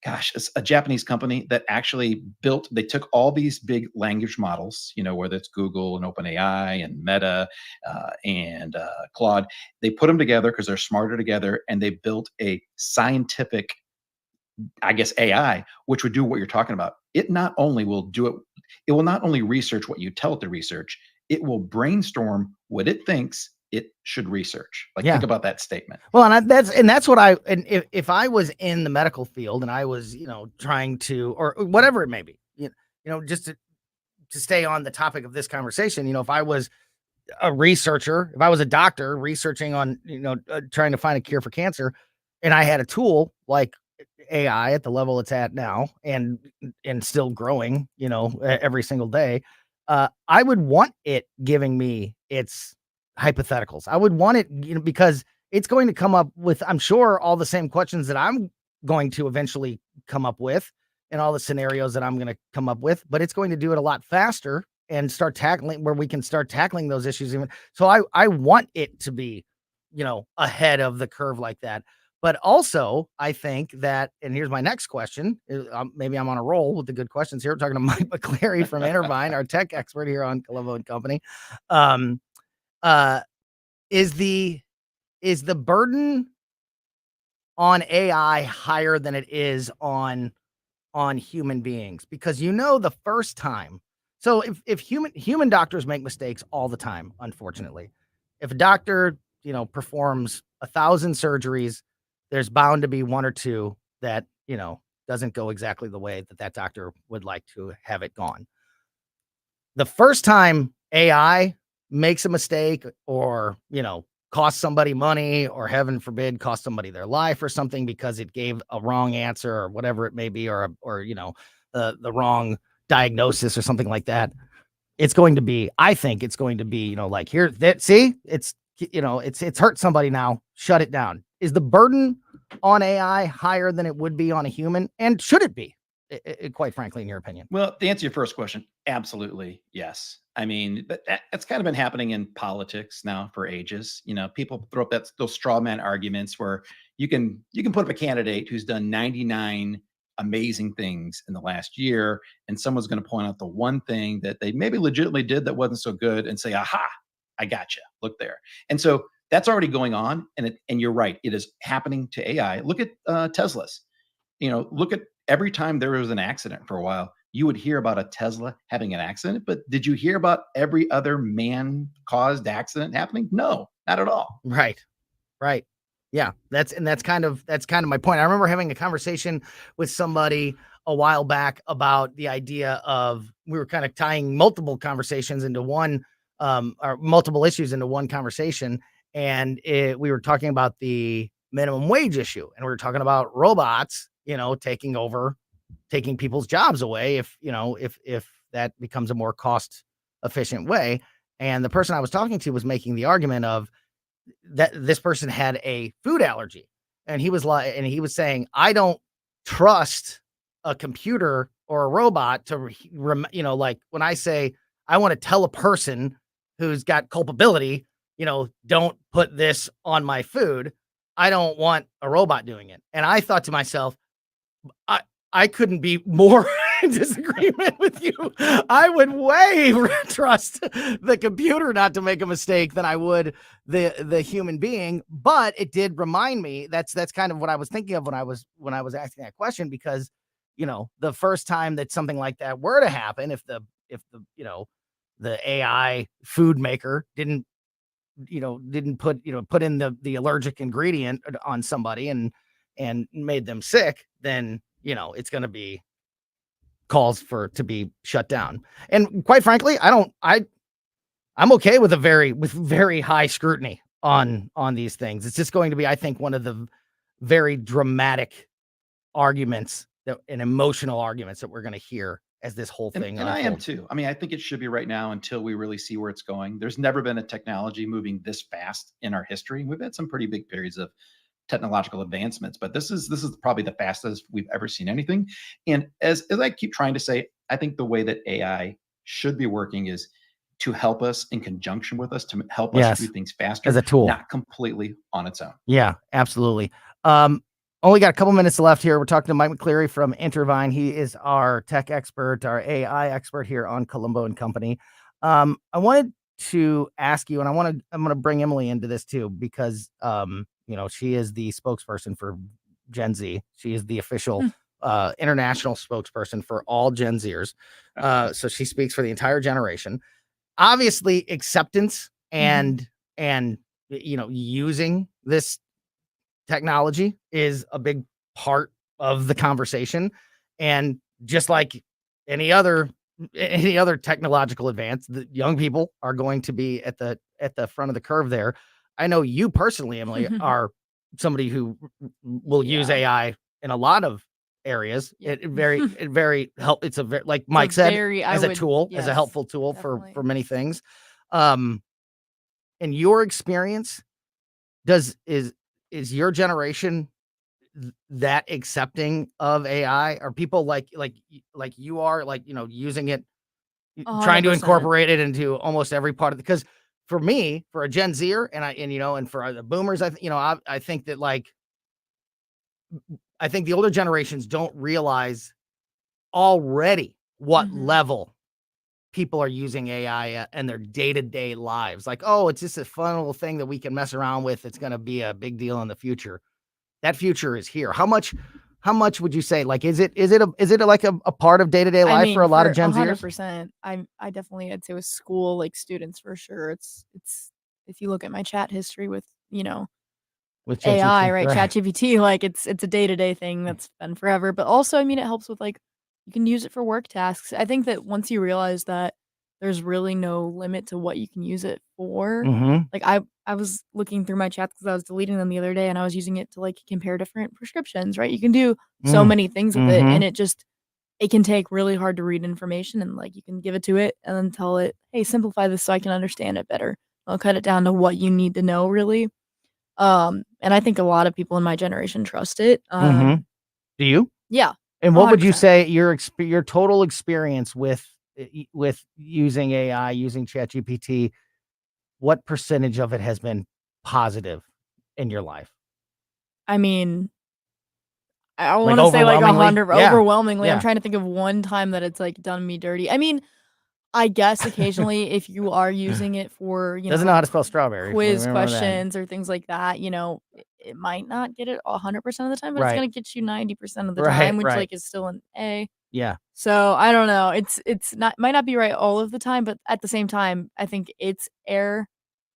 Gosh, it's a Japanese company that actually they took all these big language models, whether it's Google and OpenAI and Meta and Claude. They put them together because they're smarter together, and they built a scientific I guess, AI, which would do what you're talking about. It not only will do it, it will not only research what you tell it to research, it will brainstorm what it thinks it should research. Like, Yeah. think about that statement. Well, that's what and if I was in the medical field and I was, trying to, or whatever it may be, just to stay on the topic of this conversation, if I was a researcher, if I was a doctor researching on, trying to find a cure for cancer, and I had a tool like AI at the level it's at now and still growing, every single day, I would want it giving me its hypotheticals. I would want it, because it's going to come up with, I'm sure, all the same questions that I'm going to eventually come up with and all the scenarios that I'm going to come up with, but it's going to do it a lot faster and start tackling where we can start tackling those issues. Even so, I want it to be, ahead of the curve like that. But also, I think that, and here's my next question. Maybe I'm on a roll with the good questions here. We're talking to Mike McCleary from Intervine, our tech expert here on Colombo and Company. Is the burden on AI higher than it is on human beings? Because the first time, so if human doctors make mistakes all the time, unfortunately. If a doctor, performs 1,000 surgeries, there's bound to be one or two that, doesn't go exactly the way that doctor would like to have it gone. The first time AI makes a mistake or, cost somebody money, or heaven forbid, cost somebody their life or something because it gave a wrong answer or whatever it may be, or the wrong diagnosis or something like that. I think it's going to be, like, here, see, it's hurt somebody now, shut it down. Is the burden on AI higher than it would be on a human? And should it be, quite frankly, in your opinion? Well, to answer your first question, absolutely yes. I mean, but that's kind of been happening in politics now for ages. People throw up those straw man arguments where you can put up a candidate who's done 99 amazing things in the last year, and someone's going to point out the one thing that they maybe legitimately did that wasn't so good and say, aha, I got you. Look there. And so that's already going on. And you're right. It is happening to AI. Look at Teslas. Look at every time there was an accident for a while, you would hear about a Tesla having an accident. But did you hear about every other man-caused accident happening? No, not at all. Right. Yeah, that's kind of my point. I remember having a conversation with somebody a while back about the idea of, we were kind of tying multiple conversations into one, or multiple issues into one conversation. And we were talking about the minimum wage issue, and we were talking about robots, taking people's jobs away if that becomes a more cost efficient way. And the person I was talking to was making the argument of that this person had a food allergy, and he was saying, I don't trust a computer or a robot to, like, when I say I want to tell a person who's got culpability, don't put this on my food, I don't want a robot doing it. And I thought to myself, I couldn't be more in disagreement with you. I would way trust the computer not to make a mistake than I would the human being. But it did remind me, that's kind of what I was thinking of when I was asking that question, because the first time that something like that were to happen, if the AI food maker didn't put in the allergic ingredient on somebody and made them sick, then it's going to be calls to be shut down. And quite frankly, I'm okay with very high scrutiny on these things. It's just going to be, I think, one of the very dramatic arguments and emotional arguments that we're going to hear as this whole thing. And I am too. I mean, I think it should be right now until we really see where it's going. There's never been a technology moving this fast in our history. We've had some pretty big periods of technological advancements, but this is probably the fastest we've ever seen anything. And as I keep trying to say, I think the way that AI should be working is to help us in conjunction with us, to help us do things faster as a tool, not completely on its own. Yeah, absolutely. Only got a couple minutes left here. We're talking to Mike McCleary from Intervine. He is our tech expert, our AI expert here on Colombo and Company. I wanted to ask you, and I'm going to bring Emily into this too, because she is the spokesperson for Gen Z. She is the official international spokesperson for all Gen Zers. So she speaks for the entire generation. Obviously, acceptance and using this technology is a big part of the conversation. And just like any other technological advance, the young people are going to be at the front of the curve there. I know you personally, Emily, are somebody who will use AI in a lot of areas. It very help. It's a very, like Mike said, as a tool, as a helpful tool for many things. In your experience, is your generation that accepting of AI? Are people like you are, using it, trying to 100%. incorporate it into almost every part of the, because for me, for a Gen Zer and for the boomers, I think that I think the older generations don't realize already what level people are using AI in their day-to-day lives. Like, oh, it's just a fun little thing that we can mess around with. It's going to be a big deal in the future. That future is here. How much would you say, like, is it like a part of day-to-day life for a lot of Gen Zers? 100%. I definitely, I'd say with school, like students for sure. It's if you look at my chat history with, With AI, ChatGPT, right? ChatGPT, like it's a day-to-day thing that's been forever. But also, I mean, it helps with like you can use it for work tasks. I think that once you realize that there's really no limit to what you can use it for. Like I was looking through my chats because I was deleting them the other day and I was using it to like compare different prescriptions, right? You can do so many things with it, and it can take really hard to read information, and like you can give it to it and then tell it, hey, simplify this so I can understand it better. I'll cut it down to what you need to know, really. And I think a lot of people in my generation trust it. Do you? Yeah. And what would you 100%. say your total experience with using AI, using ChatGPT? What percentage of it has been positive in your life? I mean, I Like, want to say like overwhelmingly? 100 Yeah. overwhelmingly. I'm Yeah. trying to think of one time that it's like done me dirty. I mean, I guess occasionally if you are using it for, Doesn't know how to spell strawberry. quiz Remember that. questions or things like that, it might not get it 100% of the time, but it's Right. gonna get you 90% of the Right, time, which right. like is still an A. Yeah. So I don't know. It's not might not be right all of the time, but at the same time, I think its error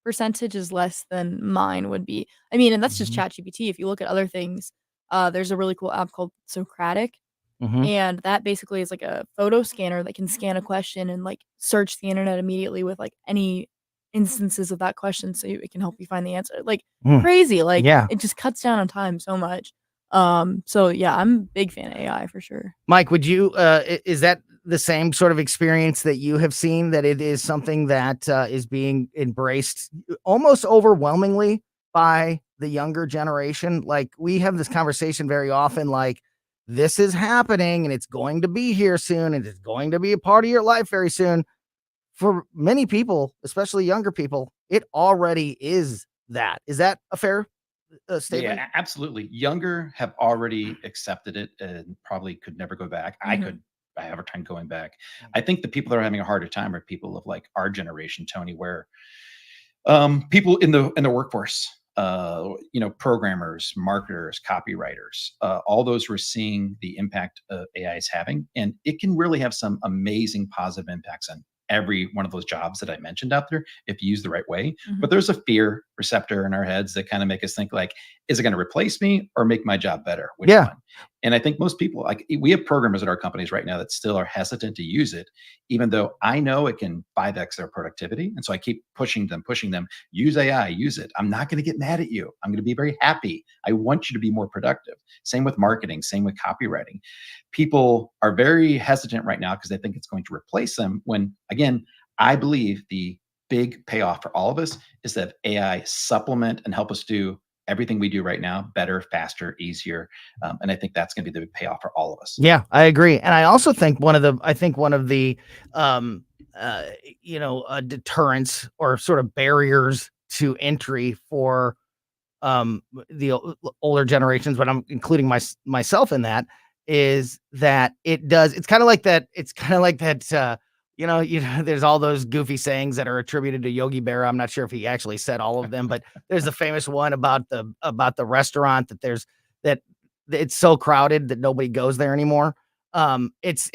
percentage is less than mine would be. I mean, and that's just ChatGPT. If you look at other things, there's a really cool app called Socratic, and that basically is like a photo scanner that can scan a question and like search the internet immediately with like any instances of that question, so it can help you find the answer. Like crazy. Like Yeah. it just cuts down on time so much. So yeah, I'm a big fan of AI for sure. Mike, would you is that the same sort of experience that you have seen, that it is something that is being embraced almost overwhelmingly by the younger generation? Like, we have this conversation very often, like, this is happening and it's going to be here soon and it's going to be a part of your life very soon. For many people, especially younger people, it already is that. Is that a fair statement? Yeah, absolutely. Younger have already accepted it and probably could never go back. I have a time going back. I think the people that are having a harder time are people of like our generation, Tony, where people in the workforce, programmers, marketers, copywriters, all those who are seeing the impact AI is having, and it can really have some amazing positive impacts on every one of those jobs that I mentioned out there if used the right way. But there's a fear receptor in our heads that kind of make us think like, is it going to replace me or make my job better? Which one? And I think most people, like, we have programmers at our companies right now that still are hesitant to use it, even though I know it can 5x their productivity. And so I keep pushing them, use AI, use it. I'm not going to get mad at you. I'm going to be very happy. I want you to be more productive. Same with marketing, same with copywriting. People are very hesitant right now because they think it's going to replace them, when, again, I believe the big payoff for all of us is that AI supplement and help us do everything we do right now better, faster, easier. And I think that's going to be the big payoff for all of us. Yeah, I agree. And I also think one of the deterrents or sort of barriers to entry for the older generations, but I'm including myself in that, is that it's kind of like that there's all those goofy sayings that are attributed to Yogi Berra. I'm not sure if he actually said all of them, but there's the famous one about the restaurant that it's so crowded that nobody goes there anymore. It's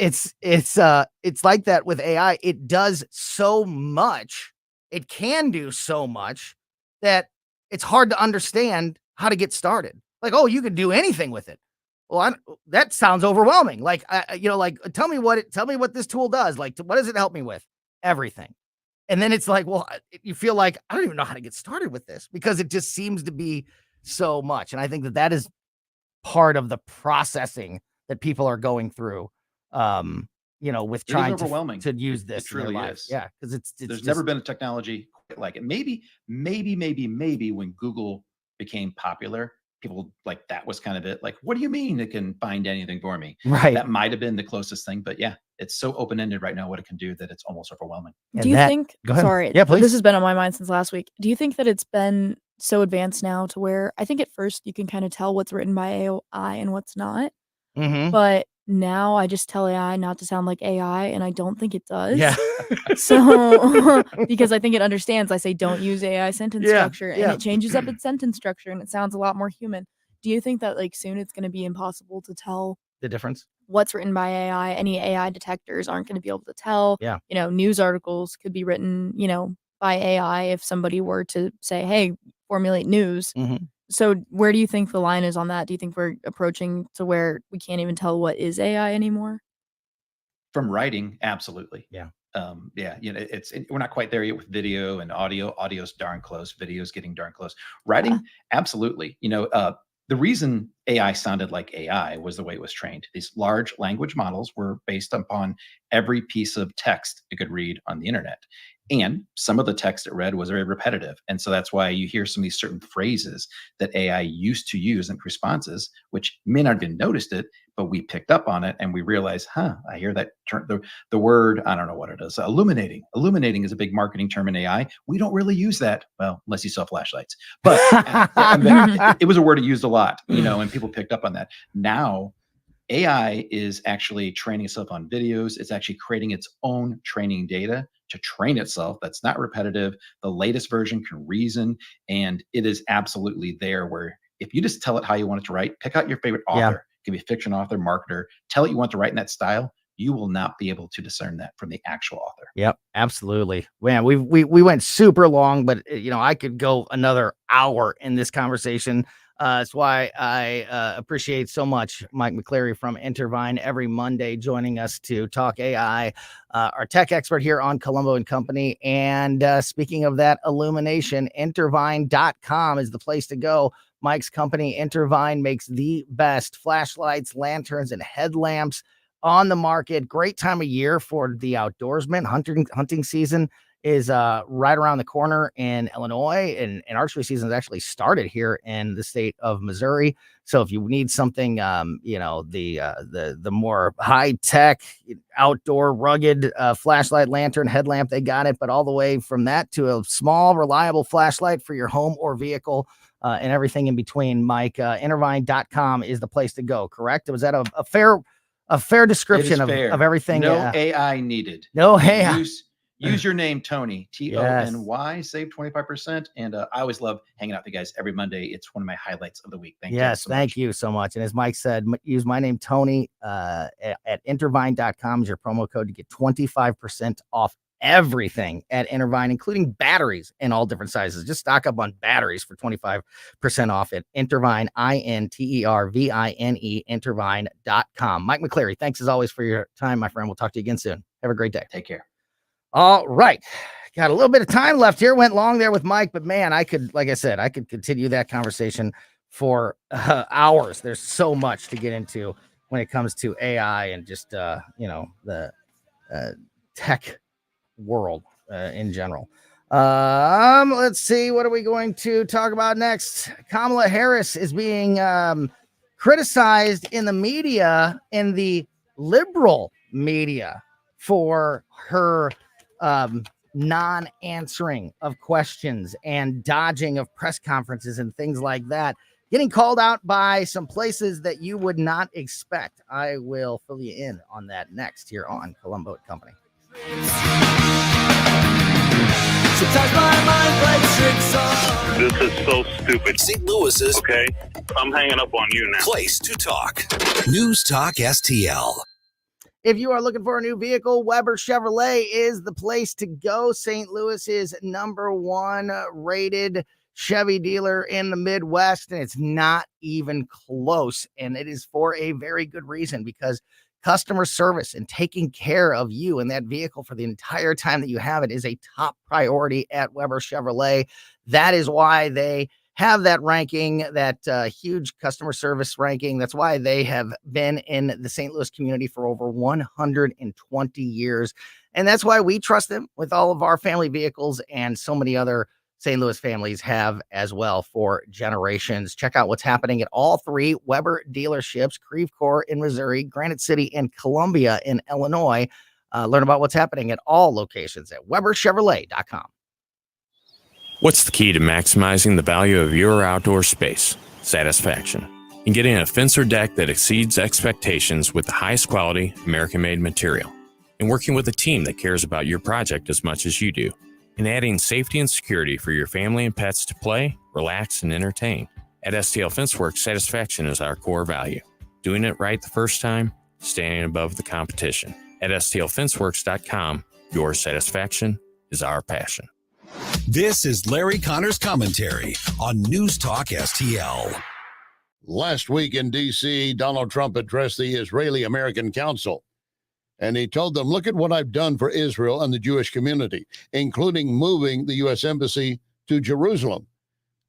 like that with AI. It does so much. It can do so much that it's hard to understand how to get started. Like, oh, you can do anything with it. Well, that sounds overwhelming. Like, tell me what this tool does. Like, what does it help me with? Everything. And then it's like, well, you feel like I don't even know how to get started with this because it just seems to be so much. And I think that is part of the processing that people are going through. With trying to use this. It truly is. Yeah, because there's never been a technology quite like it. Maybe when Google became popular, people like that was kind of it. Like, what do you mean it can find anything for me? Right. That might have been the closest thing, but yeah, it's so open-ended right now what it can do that it's almost overwhelming. Do you think? Go ahead. Sorry, Yeah, please. this has been on my mind since last week. Do you think that it's been so advanced now to where I think at first you can kind of tell what's written by AI and what's not, but now I just tell AI not to sound like AI, and I don't think it does. Yeah. So because I think it understands, I say don't use AI sentence structure, and yeah. it changes up its sentence structure, and it sounds a lot more human. Do you think that like soon it's going to be impossible to tell The difference? what's written by AI? Any AI detectors aren't going to be able to tell. Yeah. News articles could be written, by AI if somebody were to say, hey, formulate news. So where do you think the line is on that? Do you think we're approaching to where we can't even tell what is AI anymore? From writing, absolutely. Yeah. We're not quite there yet with video and audio. Audio's darn close. Video's getting darn close. Writing, absolutely. The reason AI sounded like AI was the way it was trained. These large language models were based upon every piece of text it could read on the internet. And some of the text it read was very repetitive. And so that's why you hear some of these certain phrases that AI used to use in responses, which may not have even noticed it, but we picked up on it and we realized, I hear that term, the word, I don't know what it is, illuminating. Illuminating is a big marketing term in AI. We don't really use that. Well, unless you sell flashlights. But it was a word it used a lot, and people picked up on that. Now, AI is actually training itself on videos. It's actually creating its own training data to train itself. That's not repetitive. The latest version can reason, and it is absolutely there where if you just tell it how you want it to write, pick out your favorite author, it could be a fiction author, marketer, tell it you want to write in that style, you will not be able to discern that from the actual author. Yep, absolutely. Man, we went super long, but I could go another hour in this conversation. That's why I appreciate so much Mike McCleary from Intervine every Monday joining us to talk AI, our tech expert here on Colombo Company. And speaking of that illumination, Intervine.com is the place to go. Mike's company, Intervine, makes the best flashlights, lanterns, and headlamps on the market. Great time of year for the outdoorsman. Hunting season is right around the corner in Illinois, and archery season has actually started here in the state of Missouri. So if you need something, the more high tech outdoor rugged flashlight, lantern, headlamp, they got it. But all the way from that to a small, reliable flashlight for your home or vehicle, and everything in between. Mike, Intervine.com is the place to go. Correct? Was that a fair description of everything? No AI needed. No AI. Use your name, Tony, Tony, save 25%. And I always love hanging out with you guys every Monday. It's one of my highlights of the week. Thank you so much. And as Mike said, use my name, Tony, at Intervine.com is your promo code to get 25% off everything at Intervine, including batteries in all different sizes. Just stock up on batteries for 25% off at Intervine, Intervine, Intervine.com. Mike McCleary, thanks as always for your time, my friend. We'll talk to you again soon. Have a great day. Take care. All right. Got a little bit of time left here. Went long there with Mike, but man, I could continue that conversation for hours. There's so much to get into when it comes to AI and just, the tech world in general. Let's see. What are we going to talk about next? Kamala Harris is being criticized in the media, in the liberal media, for her non-answering of questions and dodging of press conferences and things like that, getting called out by some places that you would not expect. I will fill you in on that next here on Colombo Company. Sometimes my mind plays tricks on. This is so stupid. St. Louis's Okay, I'm hanging up on you now. place to talk. News Talk STL. If you are looking for a new vehicle, Weber Chevrolet is the place to go. St. Louis is #1 rated Chevy dealer in the Midwest, and it's not even close. And it is for a very good reason, because customer service and taking care of you and that vehicle for the entire time that you have it is a top priority at Weber Chevrolet. That is why they have that ranking, that huge customer service ranking. That's why they have been in the St. Louis community for over 120 years. And that's why we trust them with all of our family vehicles, and so many other St. Louis families have as well for generations. Check out what's happening at all 3 Weber dealerships: Creve Coeur in Missouri, Granite City, and Columbia in Illinois. Learn about what's happening at all locations at WeberChevrolet.com. What's the key to maximizing the value of your outdoor space? Satisfaction. In getting a fence or deck that exceeds expectations with the highest quality, American-made material. And working with a team that cares about your project as much as you do. And adding safety and security for your family and pets to play, relax, and entertain. At STL Fenceworks, satisfaction is our core value. Doing it right the first time, standing above the competition. At STLFenceworks.com, your satisfaction is our passion. This is Larry Connor's commentary on News Talk STL. Last week in D.C., Donald Trump addressed the Israeli-American Council, and he told them, look at what I've done for Israel and the Jewish community, including moving the U.S. Embassy to Jerusalem.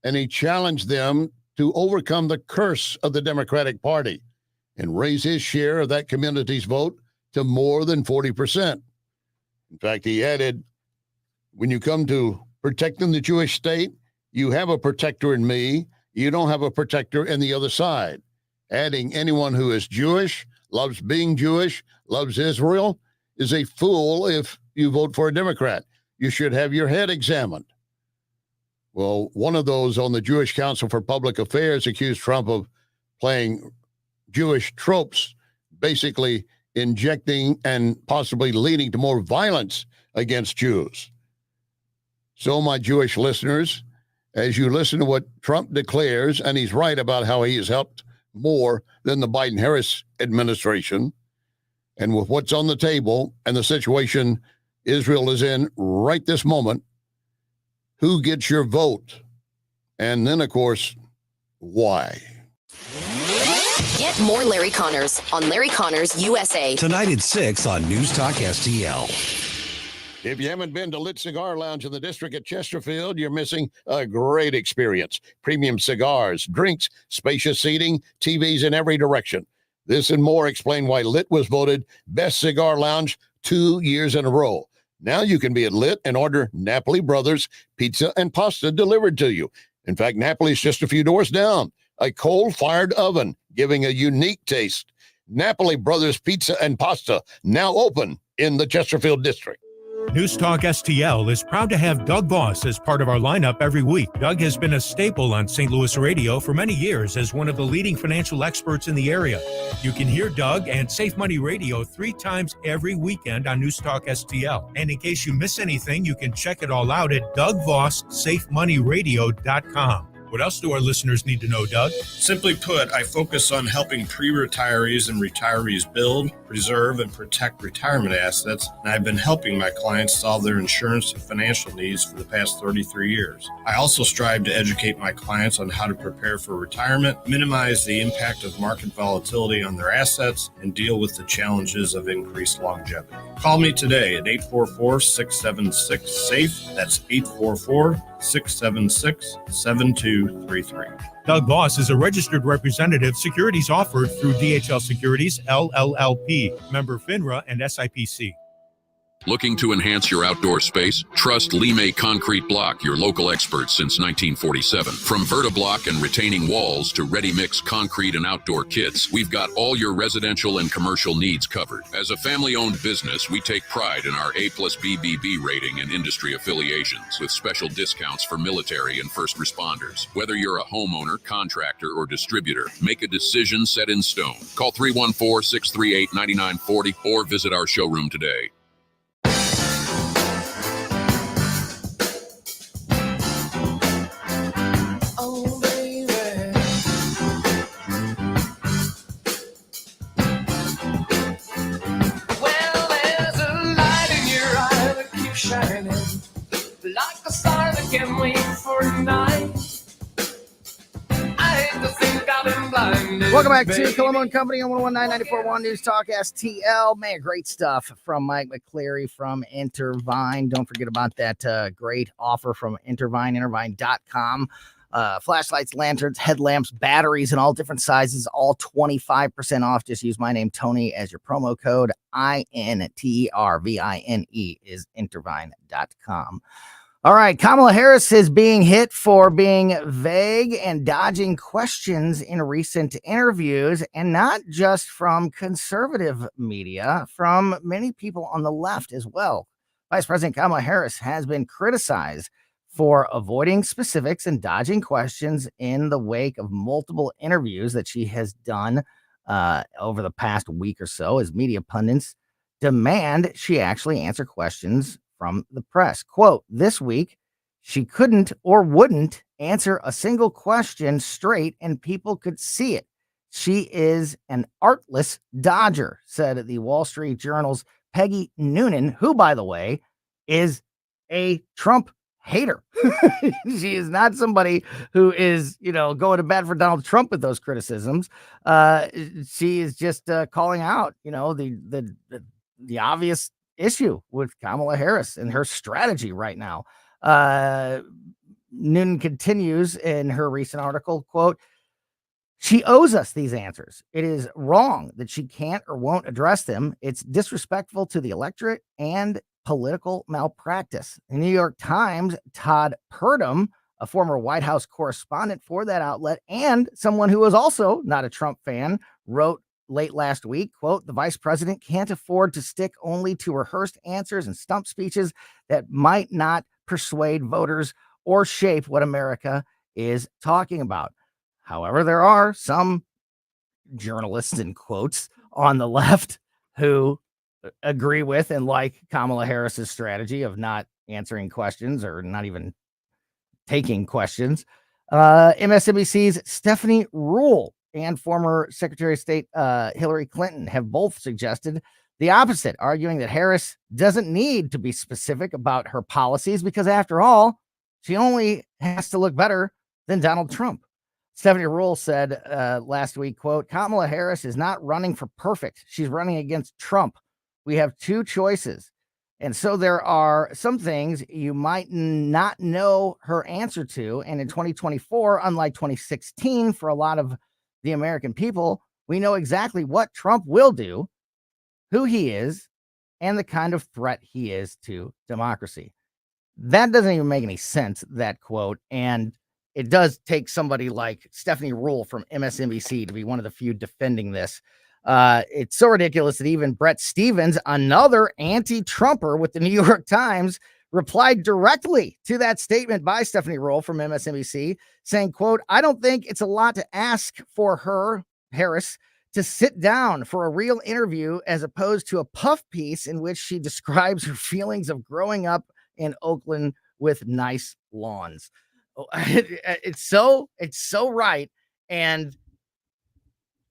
And he challenged them to overcome the curse of the Democratic Party and raise his share of that community's vote to more than 40%. In fact, he added, when you come to protecting the Jewish state, you have a protector in me. You don't have a protector in the other side. Adding, anyone who is Jewish, loves being Jewish, loves Israel, is a fool if you vote for a Democrat. You should have your head examined. Well, one of those on the Jewish Council for Public Affairs accused Trump of playing Jewish tropes, basically injecting and possibly leading to more violence against Jews. So, my Jewish listeners, as you listen to what Trump declares, and he's right about how he has helped more than the Biden-Harris administration, and with what's on the table and the situation Israel is in right this moment, who gets your vote? And then, of course, why? Get more Larry Connors on Larry Connors USA. Tonight at 6 on News Talk STL. If you haven't been to Lit Cigar Lounge in the district at Chesterfield, you're missing a great experience. Premium cigars, drinks, spacious seating, TVs in every direction. This and more explain why Lit was voted Best Cigar Lounge 2 years in a row. Now you can be at Lit and order Napoli Brothers pizza and pasta delivered to you. In fact, Napoli's just a few doors down. A coal-fired oven giving a unique taste. Napoli Brothers Pizza and Pasta, now open in the Chesterfield district. News Talk STL is proud to have Doug Voss as part of our lineup every week. Doug has been a staple on St. Louis radio for many years as one of the leading financial experts in the area. You can hear Doug and Safe Money Radio 3 times every weekend on News Talk STL. And in case you miss anything, you can check it all out at DougVossSafeMoneyRadio.com. What else do our listeners need to know, Doug? Simply put, I focus on helping pre-retirees and retirees build, preserve, and protect retirement assets, and I've been helping my clients solve their insurance and financial needs for the past 33 years. I also strive to educate my clients on how to prepare for retirement, minimize the impact of market volatility on their assets, and deal with the challenges of increased longevity. Call me today at 844-676-SAFE. That's 844-676-7233. Doug Voss is a registered representative. Securities offered through DHL Securities, LLLP, member FINRA and SIPC. Looking to enhance your outdoor space? Trust Lime Concrete Block, your local experts since 1947. From Vertiblock and retaining walls to ready-mix concrete and outdoor kits, we've got all your residential and commercial needs covered. As a family-owned business, we take pride in our A+ BBB rating and industry affiliations, with special discounts for military and first responders. Whether you're a homeowner, contractor, or distributor, make a decision set in stone. Call 314-638-9940 or visit our showroom today. like a star that can't wait for night. I hate to think I've been blinded. Welcome back to baby. Colombo Company on 119.94.1 News Talk STL. Man, great stuff from Mike McCleary from Intervine. Don't forget about that great offer from Intervine, intervine.com. Flashlights, lanterns, headlamps, batteries in all different sizes, all 25% off. Just use my name, Tony, as your promo code. INTERVINE is intervine.com. All right, Kamala Harris is being hit for being vague and dodging questions in recent interviews, and not just from conservative media, from many people on the left as well. Vice President Kamala Harris has been criticized for avoiding specifics and dodging questions in the wake of multiple interviews that she has done over the past week or so, as media pundits demand she actually answer questions from the press. Quote, this week, she couldn't or wouldn't answer a single question straight and people could see it. She is an artless dodger, said the Wall Street Journal's Peggy Noonan, who, by the way, is a Trump hater. She is not somebody who is, going to bat for Donald Trump with those criticisms. She is just calling out, the obvious issue with Kamala Harris and her strategy right now. Noonan continues in her recent article, quote, she owes us these answers. It is wrong that she can't or won't address them. It's disrespectful to the electorate and political malpractice. The New York Times, Todd Purdom, a former White House correspondent for that outlet and someone who was also not a Trump fan, wrote late last week, quote, the vice president can't afford to stick only to rehearsed answers and stump speeches that might not persuade voters or shape what America is talking about. However, there are some journalists, in quotes, on the left who agree with and like Kamala Harris's strategy of not answering questions or not even taking questions. MSNBC's Stephanie Rule and former Secretary of State Hillary Clinton have both suggested the opposite, arguing that Harris doesn't need to be specific about her policies because, after all, she only has to look better than Donald Trump. Stephanie Rule said last week, quote, Kamala Harris is not running for perfect. She's running against Trump. We have two choices. And so there are some things you might not know her answer to. And in 2024, unlike 2016, for a lot of the American people, we know exactly what Trump will do, who he is, and the kind of threat he is to democracy. That doesn't even make any sense, that quote. And it does take somebody like Stephanie Rule from MSNBC to be one of the few defending this. It's so ridiculous that even Brett Stevens, another anti-Trumper with the New York Times, replied directly to that statement by Stephanie Rule from MSNBC, saying, quote, I don't think it's a lot to ask for her, Harris, to sit down for a real interview as opposed to a puff piece in which she describes her feelings of growing up in Oakland with nice lawns. It's so right. And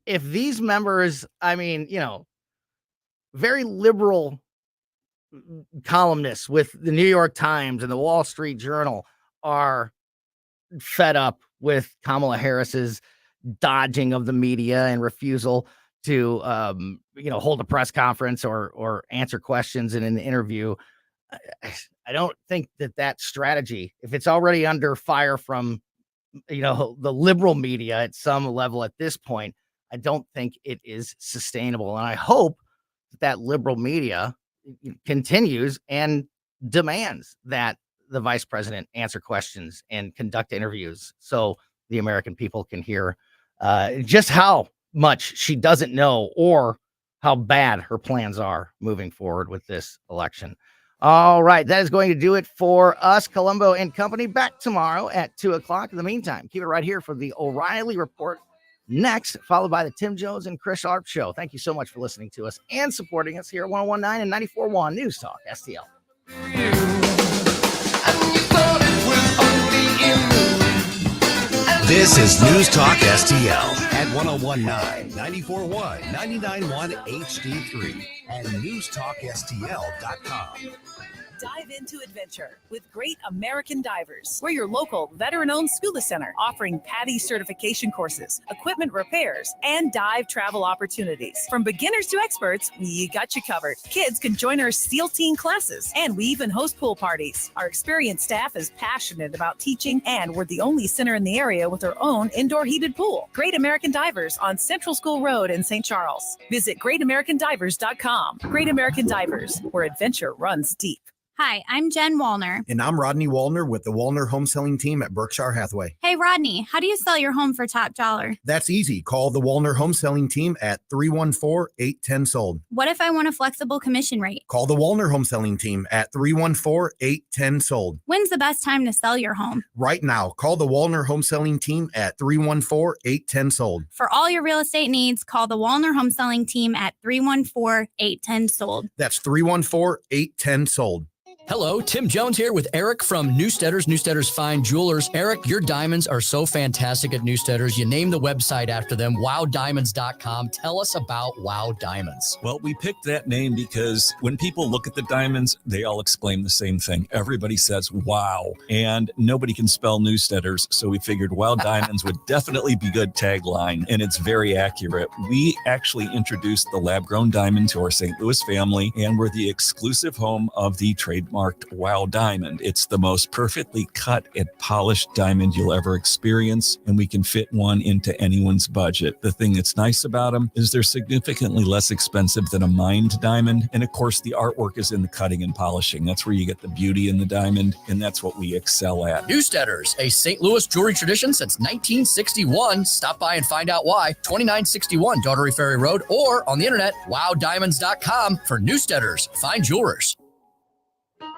if these members, very liberal columnists with the New York Times and the Wall Street Journal are fed up with Kamala Harris's dodging of the media and refusal to, hold a press conference or answer questions in an interview, I don't think that strategy, if it's already under fire from, the liberal media at some level at this point, I don't think it is sustainable. And I hope that liberal media continues and demands that the vice president answer questions and conduct interviews so the American people can hear just how much she doesn't know or how bad her plans are moving forward with this election. All right, that is going to do it for us, Colombo and Company. Back tomorrow at 2:00. In the meantime, keep it right here for the O'Reilly Report next, followed by the Tim Jones and Chris Arp Show. Thank you so much for listening to us and supporting us here at 101.9 and 94.1 News Talk STL. This is News Talk STL at 101.9, 94.1, 99.1 HD3 and newstalkstl.com. Dive into adventure with Great American Divers. We're your local veteran-owned scuba center offering PADI certification courses, equipment repairs, and dive travel opportunities. From beginners to experts, we got you covered. Kids can join our SEAL Team classes, and we even host pool parties. Our experienced staff is passionate about teaching, and we're the only center in the area with our own indoor heated pool. Great American Divers on Central School Road in St. Charles. Visit greatamericandivers.com. Great American Divers, where adventure runs deep. Hi, I'm Jen Wallner. And I'm Rodney Wallner with the Wallner Home Selling Team at Berkshire Hathaway. Hey, Rodney, how do you sell your home for top dollar? That's easy. Call the Wallner Home Selling Team at 314-810-SOLD. What if I want a flexible commission rate? Call the Wallner Home Selling Team at 314-810-SOLD. When's the best time to sell your home? Right now. Call the Wallner Home Selling Team at 314-810-SOLD. For all your real estate needs, call the Wallner Home Selling Team at 314-810-SOLD. That's 314-810-SOLD. Hello, Tim Jones here with Eric from Newsteaders Fine Jewelers. Eric, your diamonds are so fantastic at Newsteaders. You named the website after them, wowdiamonds.com. Tell us about Wow Diamonds. Well, we picked that name because when people look at the diamonds, they all exclaim the same thing. Everybody says, wow. And nobody can spell Newsteaders, so we figured Wow Diamonds would definitely be good tagline, and it's very accurate. We actually introduced the lab-grown diamond to our St. Louis family, and we're the exclusive home of the trademarked Wow Diamond. It's the most perfectly cut and polished diamond you'll ever experience, and we can fit one into anyone's budget. The thing that's nice about them is they're significantly less expensive than a mined diamond, and of course the artwork is in the cutting and polishing. That's where you get the beauty in the diamond, and that's what we excel at. Newsteaders, a St. Louis jewelry tradition since 1961. Stop by and find out why. 2961 Daughtery Ferry Road, or on the internet, wowdiamonds.com for Newsteaders Fine Jewelers.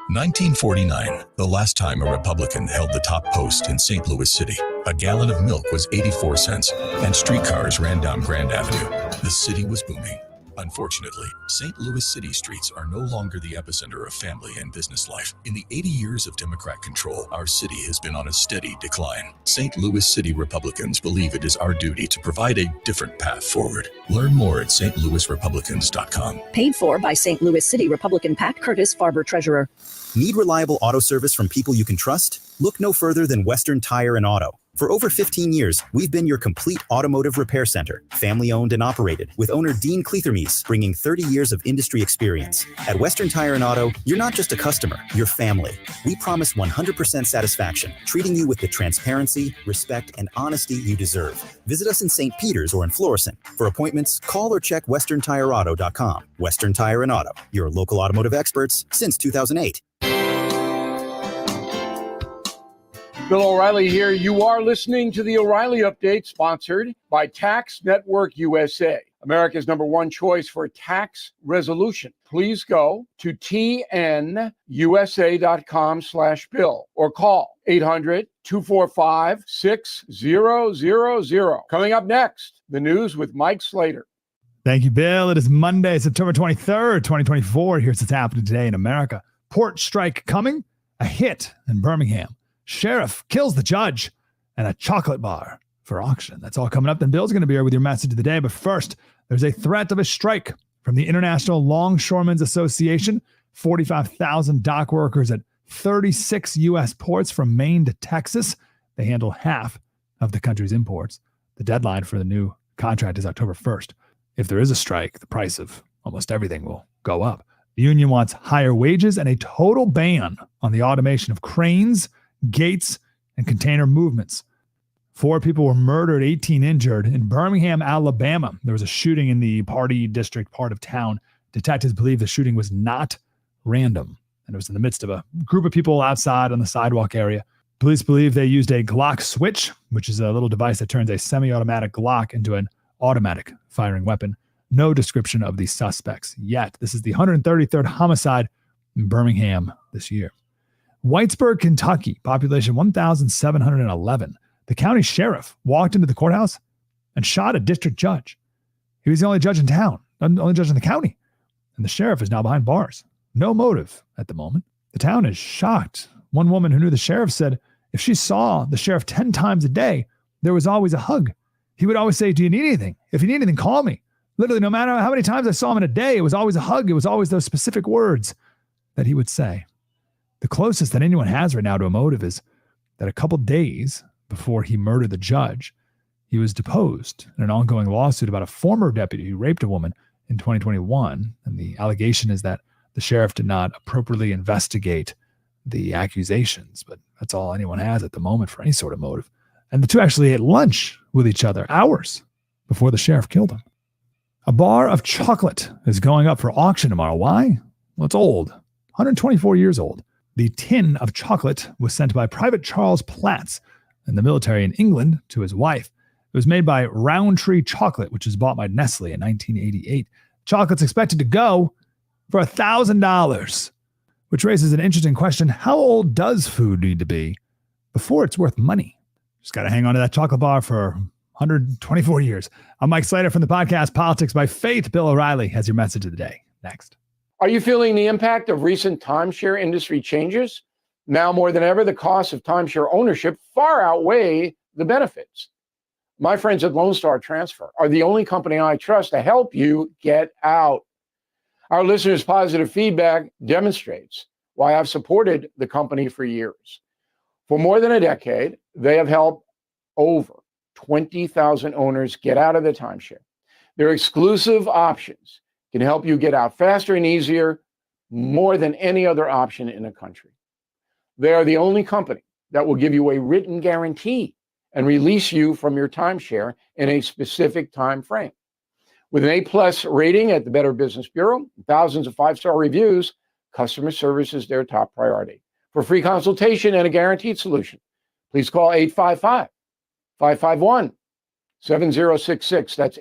1949, the last time a Republican held the top post in St. Louis City. A gallon of milk was 84 cents, and streetcars ran down Grand Avenue. The city was booming. Unfortunately, St. Louis city streets are no longer the epicenter of family and business life. In the 80 years of Democrat control, our city has been on a steady decline. St. Louis City Republicans believe it is our duty to provide a different path forward. Learn more at stlouisrepublicans.com. Paid for by St. Louis City Republican Pat Curtis, Farber Treasurer. Need reliable auto service from people you can trust? Look no further than Western Tire and Auto. For over 15 years, we've been your complete automotive repair center, family owned and operated, with owner Dean Cleathermes bringing 30 years of industry experience. At Western Tire and Auto, you're not just a customer, you're family. We promise 100% satisfaction, treating you with the transparency, respect, and honesty you deserve. Visit us in St. Peters or in Florissant. For appointments, call or check westerntireauto.com. Western Tire and Auto, your local automotive experts since 2008. Bill O'Reilly here. You are listening to the O'Reilly Update, sponsored by Tax Network USA, America's #1 choice for tax resolution. Please go to tnusa.com/bill or call 800-245-6000. Coming up next, the news with Mike Slater. Thank you, Bill. It is Monday, September 23rd, 2024. Here's what's happening today in America. Port strike coming, a hit in Birmingham. Sheriff kills the judge, and a chocolate bar for auction. That's all coming up. Then Bill's going to be here with your message of the day. But first, there's a threat of a strike from the International Longshoremen's Association. 45,000 dock workers at 36 U.S. ports from Maine to Texas. They handle half of the country's imports. The deadline for the new contract is October 1st. If there is a strike, the price of almost everything will go up. The union wants higher wages and a total ban on the automation of cranes, gates, and container movements. 4 people were murdered, 18 injured. In Birmingham, Alabama, there was a shooting in the Party District part of town. Detectives believe the shooting was not random, and it was in the midst of a group of people outside on the sidewalk area. Police believe they used a Glock switch, which is a little device that turns a semi-automatic Glock into an automatic firing weapon. No description of the suspects yet. This is the 133rd homicide in Birmingham this year. Whitesburg, Kentucky, population 1,711. The county sheriff walked into the courthouse and shot a district judge. He was the only judge in town, only judge in the county. And the sheriff is now behind bars. No motive at the moment. The town is shocked. One woman who knew the sheriff said if she saw the sheriff 10 times a day, there was always a hug. He would always say, "Do you need anything? If you need anything, call me." Literally, no matter how many times I saw him in a day, it was always a hug. It was always those specific words that he would say. The closest that anyone has right now to a motive is that a couple days before he murdered the judge, he was deposed in an ongoing lawsuit about a former deputy who raped a woman in 2021. And the allegation is that the sheriff did not appropriately investigate the accusations, but that's all anyone has at the moment for any sort of motive. And the two actually ate lunch with each other hours before the sheriff killed him. A bar of chocolate is going up for auction tomorrow. Why? Well, it's old, 124 years old. The tin of chocolate was sent by Private Charles Platts in the military in England to his wife. It was made by Roundtree Chocolate, which was bought by Nestle in 1988. Chocolate's expected to go for $1,000, which raises an interesting question. How old does food need to be before it's worth money? Just got to hang on to that chocolate bar for 124 years. I'm Mike Slater from the podcast Politics by Faith. Bill O'Reilly has your message of the day. Next. Are you feeling the impact of recent timeshare industry changes? Now more than ever, the costs of timeshare ownership far outweigh the benefits. My friends at Lone Star Transfer are the only company I trust to help you get out. Our listeners' positive feedback demonstrates why I've supported the company for years. For more than a decade, they have helped over 20,000 owners get out of the timeshare. Their exclusive options can help you get out faster and easier, more than any other option in the country. They are the only company that will give you a written guarantee and release you from your timeshare in a specific time frame. With an A+ rating at the Better Business Bureau, thousands of 5-star reviews, customer service is their top priority. For free consultation and a guaranteed solution, please call 855-551-7066. That's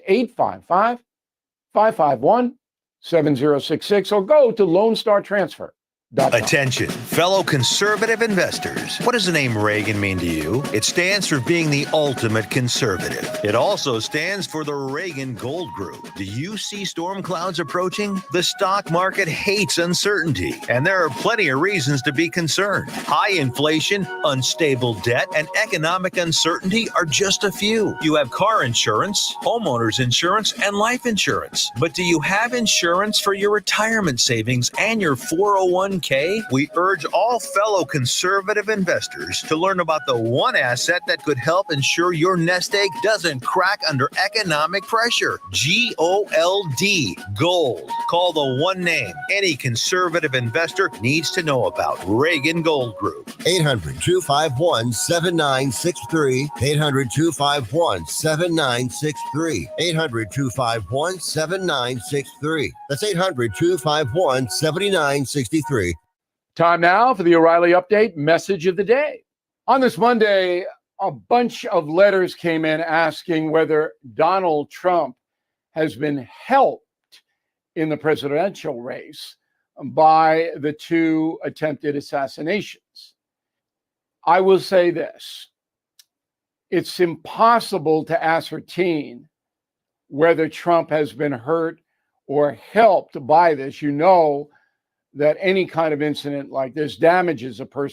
855-551-7066, or go to LoneStarTransfer.com. Attention, fellow conservative investors. What does the name Reagan mean to you? It stands for being the ultimate conservative. It also stands for the Reagan Gold Group. Do you see storm clouds approaching? The stock market hates uncertainty, and there are plenty of reasons to be concerned. High inflation, unstable debt, and economic uncertainty are just a few. You have car insurance, homeowners insurance, and life insurance. But do you have insurance for your retirement savings and your 401k? We urge all fellow conservative investors to learn about the one asset that could help ensure your nest egg doesn't crack under economic pressure. GOLD, gold. Call the one name any conservative investor needs to know about. Reagan Gold Group. 800-251-7963. 800-251-7963. 800-251-7963. That's 800-251-7963. Time now for the O'Reilly Update message of the day. On this Monday, a bunch of letters came in asking whether Donald Trump has been helped in the presidential race by the two attempted assassinations. I will say this. It's impossible to ascertain whether Trump has been hurt or helped by this. You know that any kind of incident like this damages a person.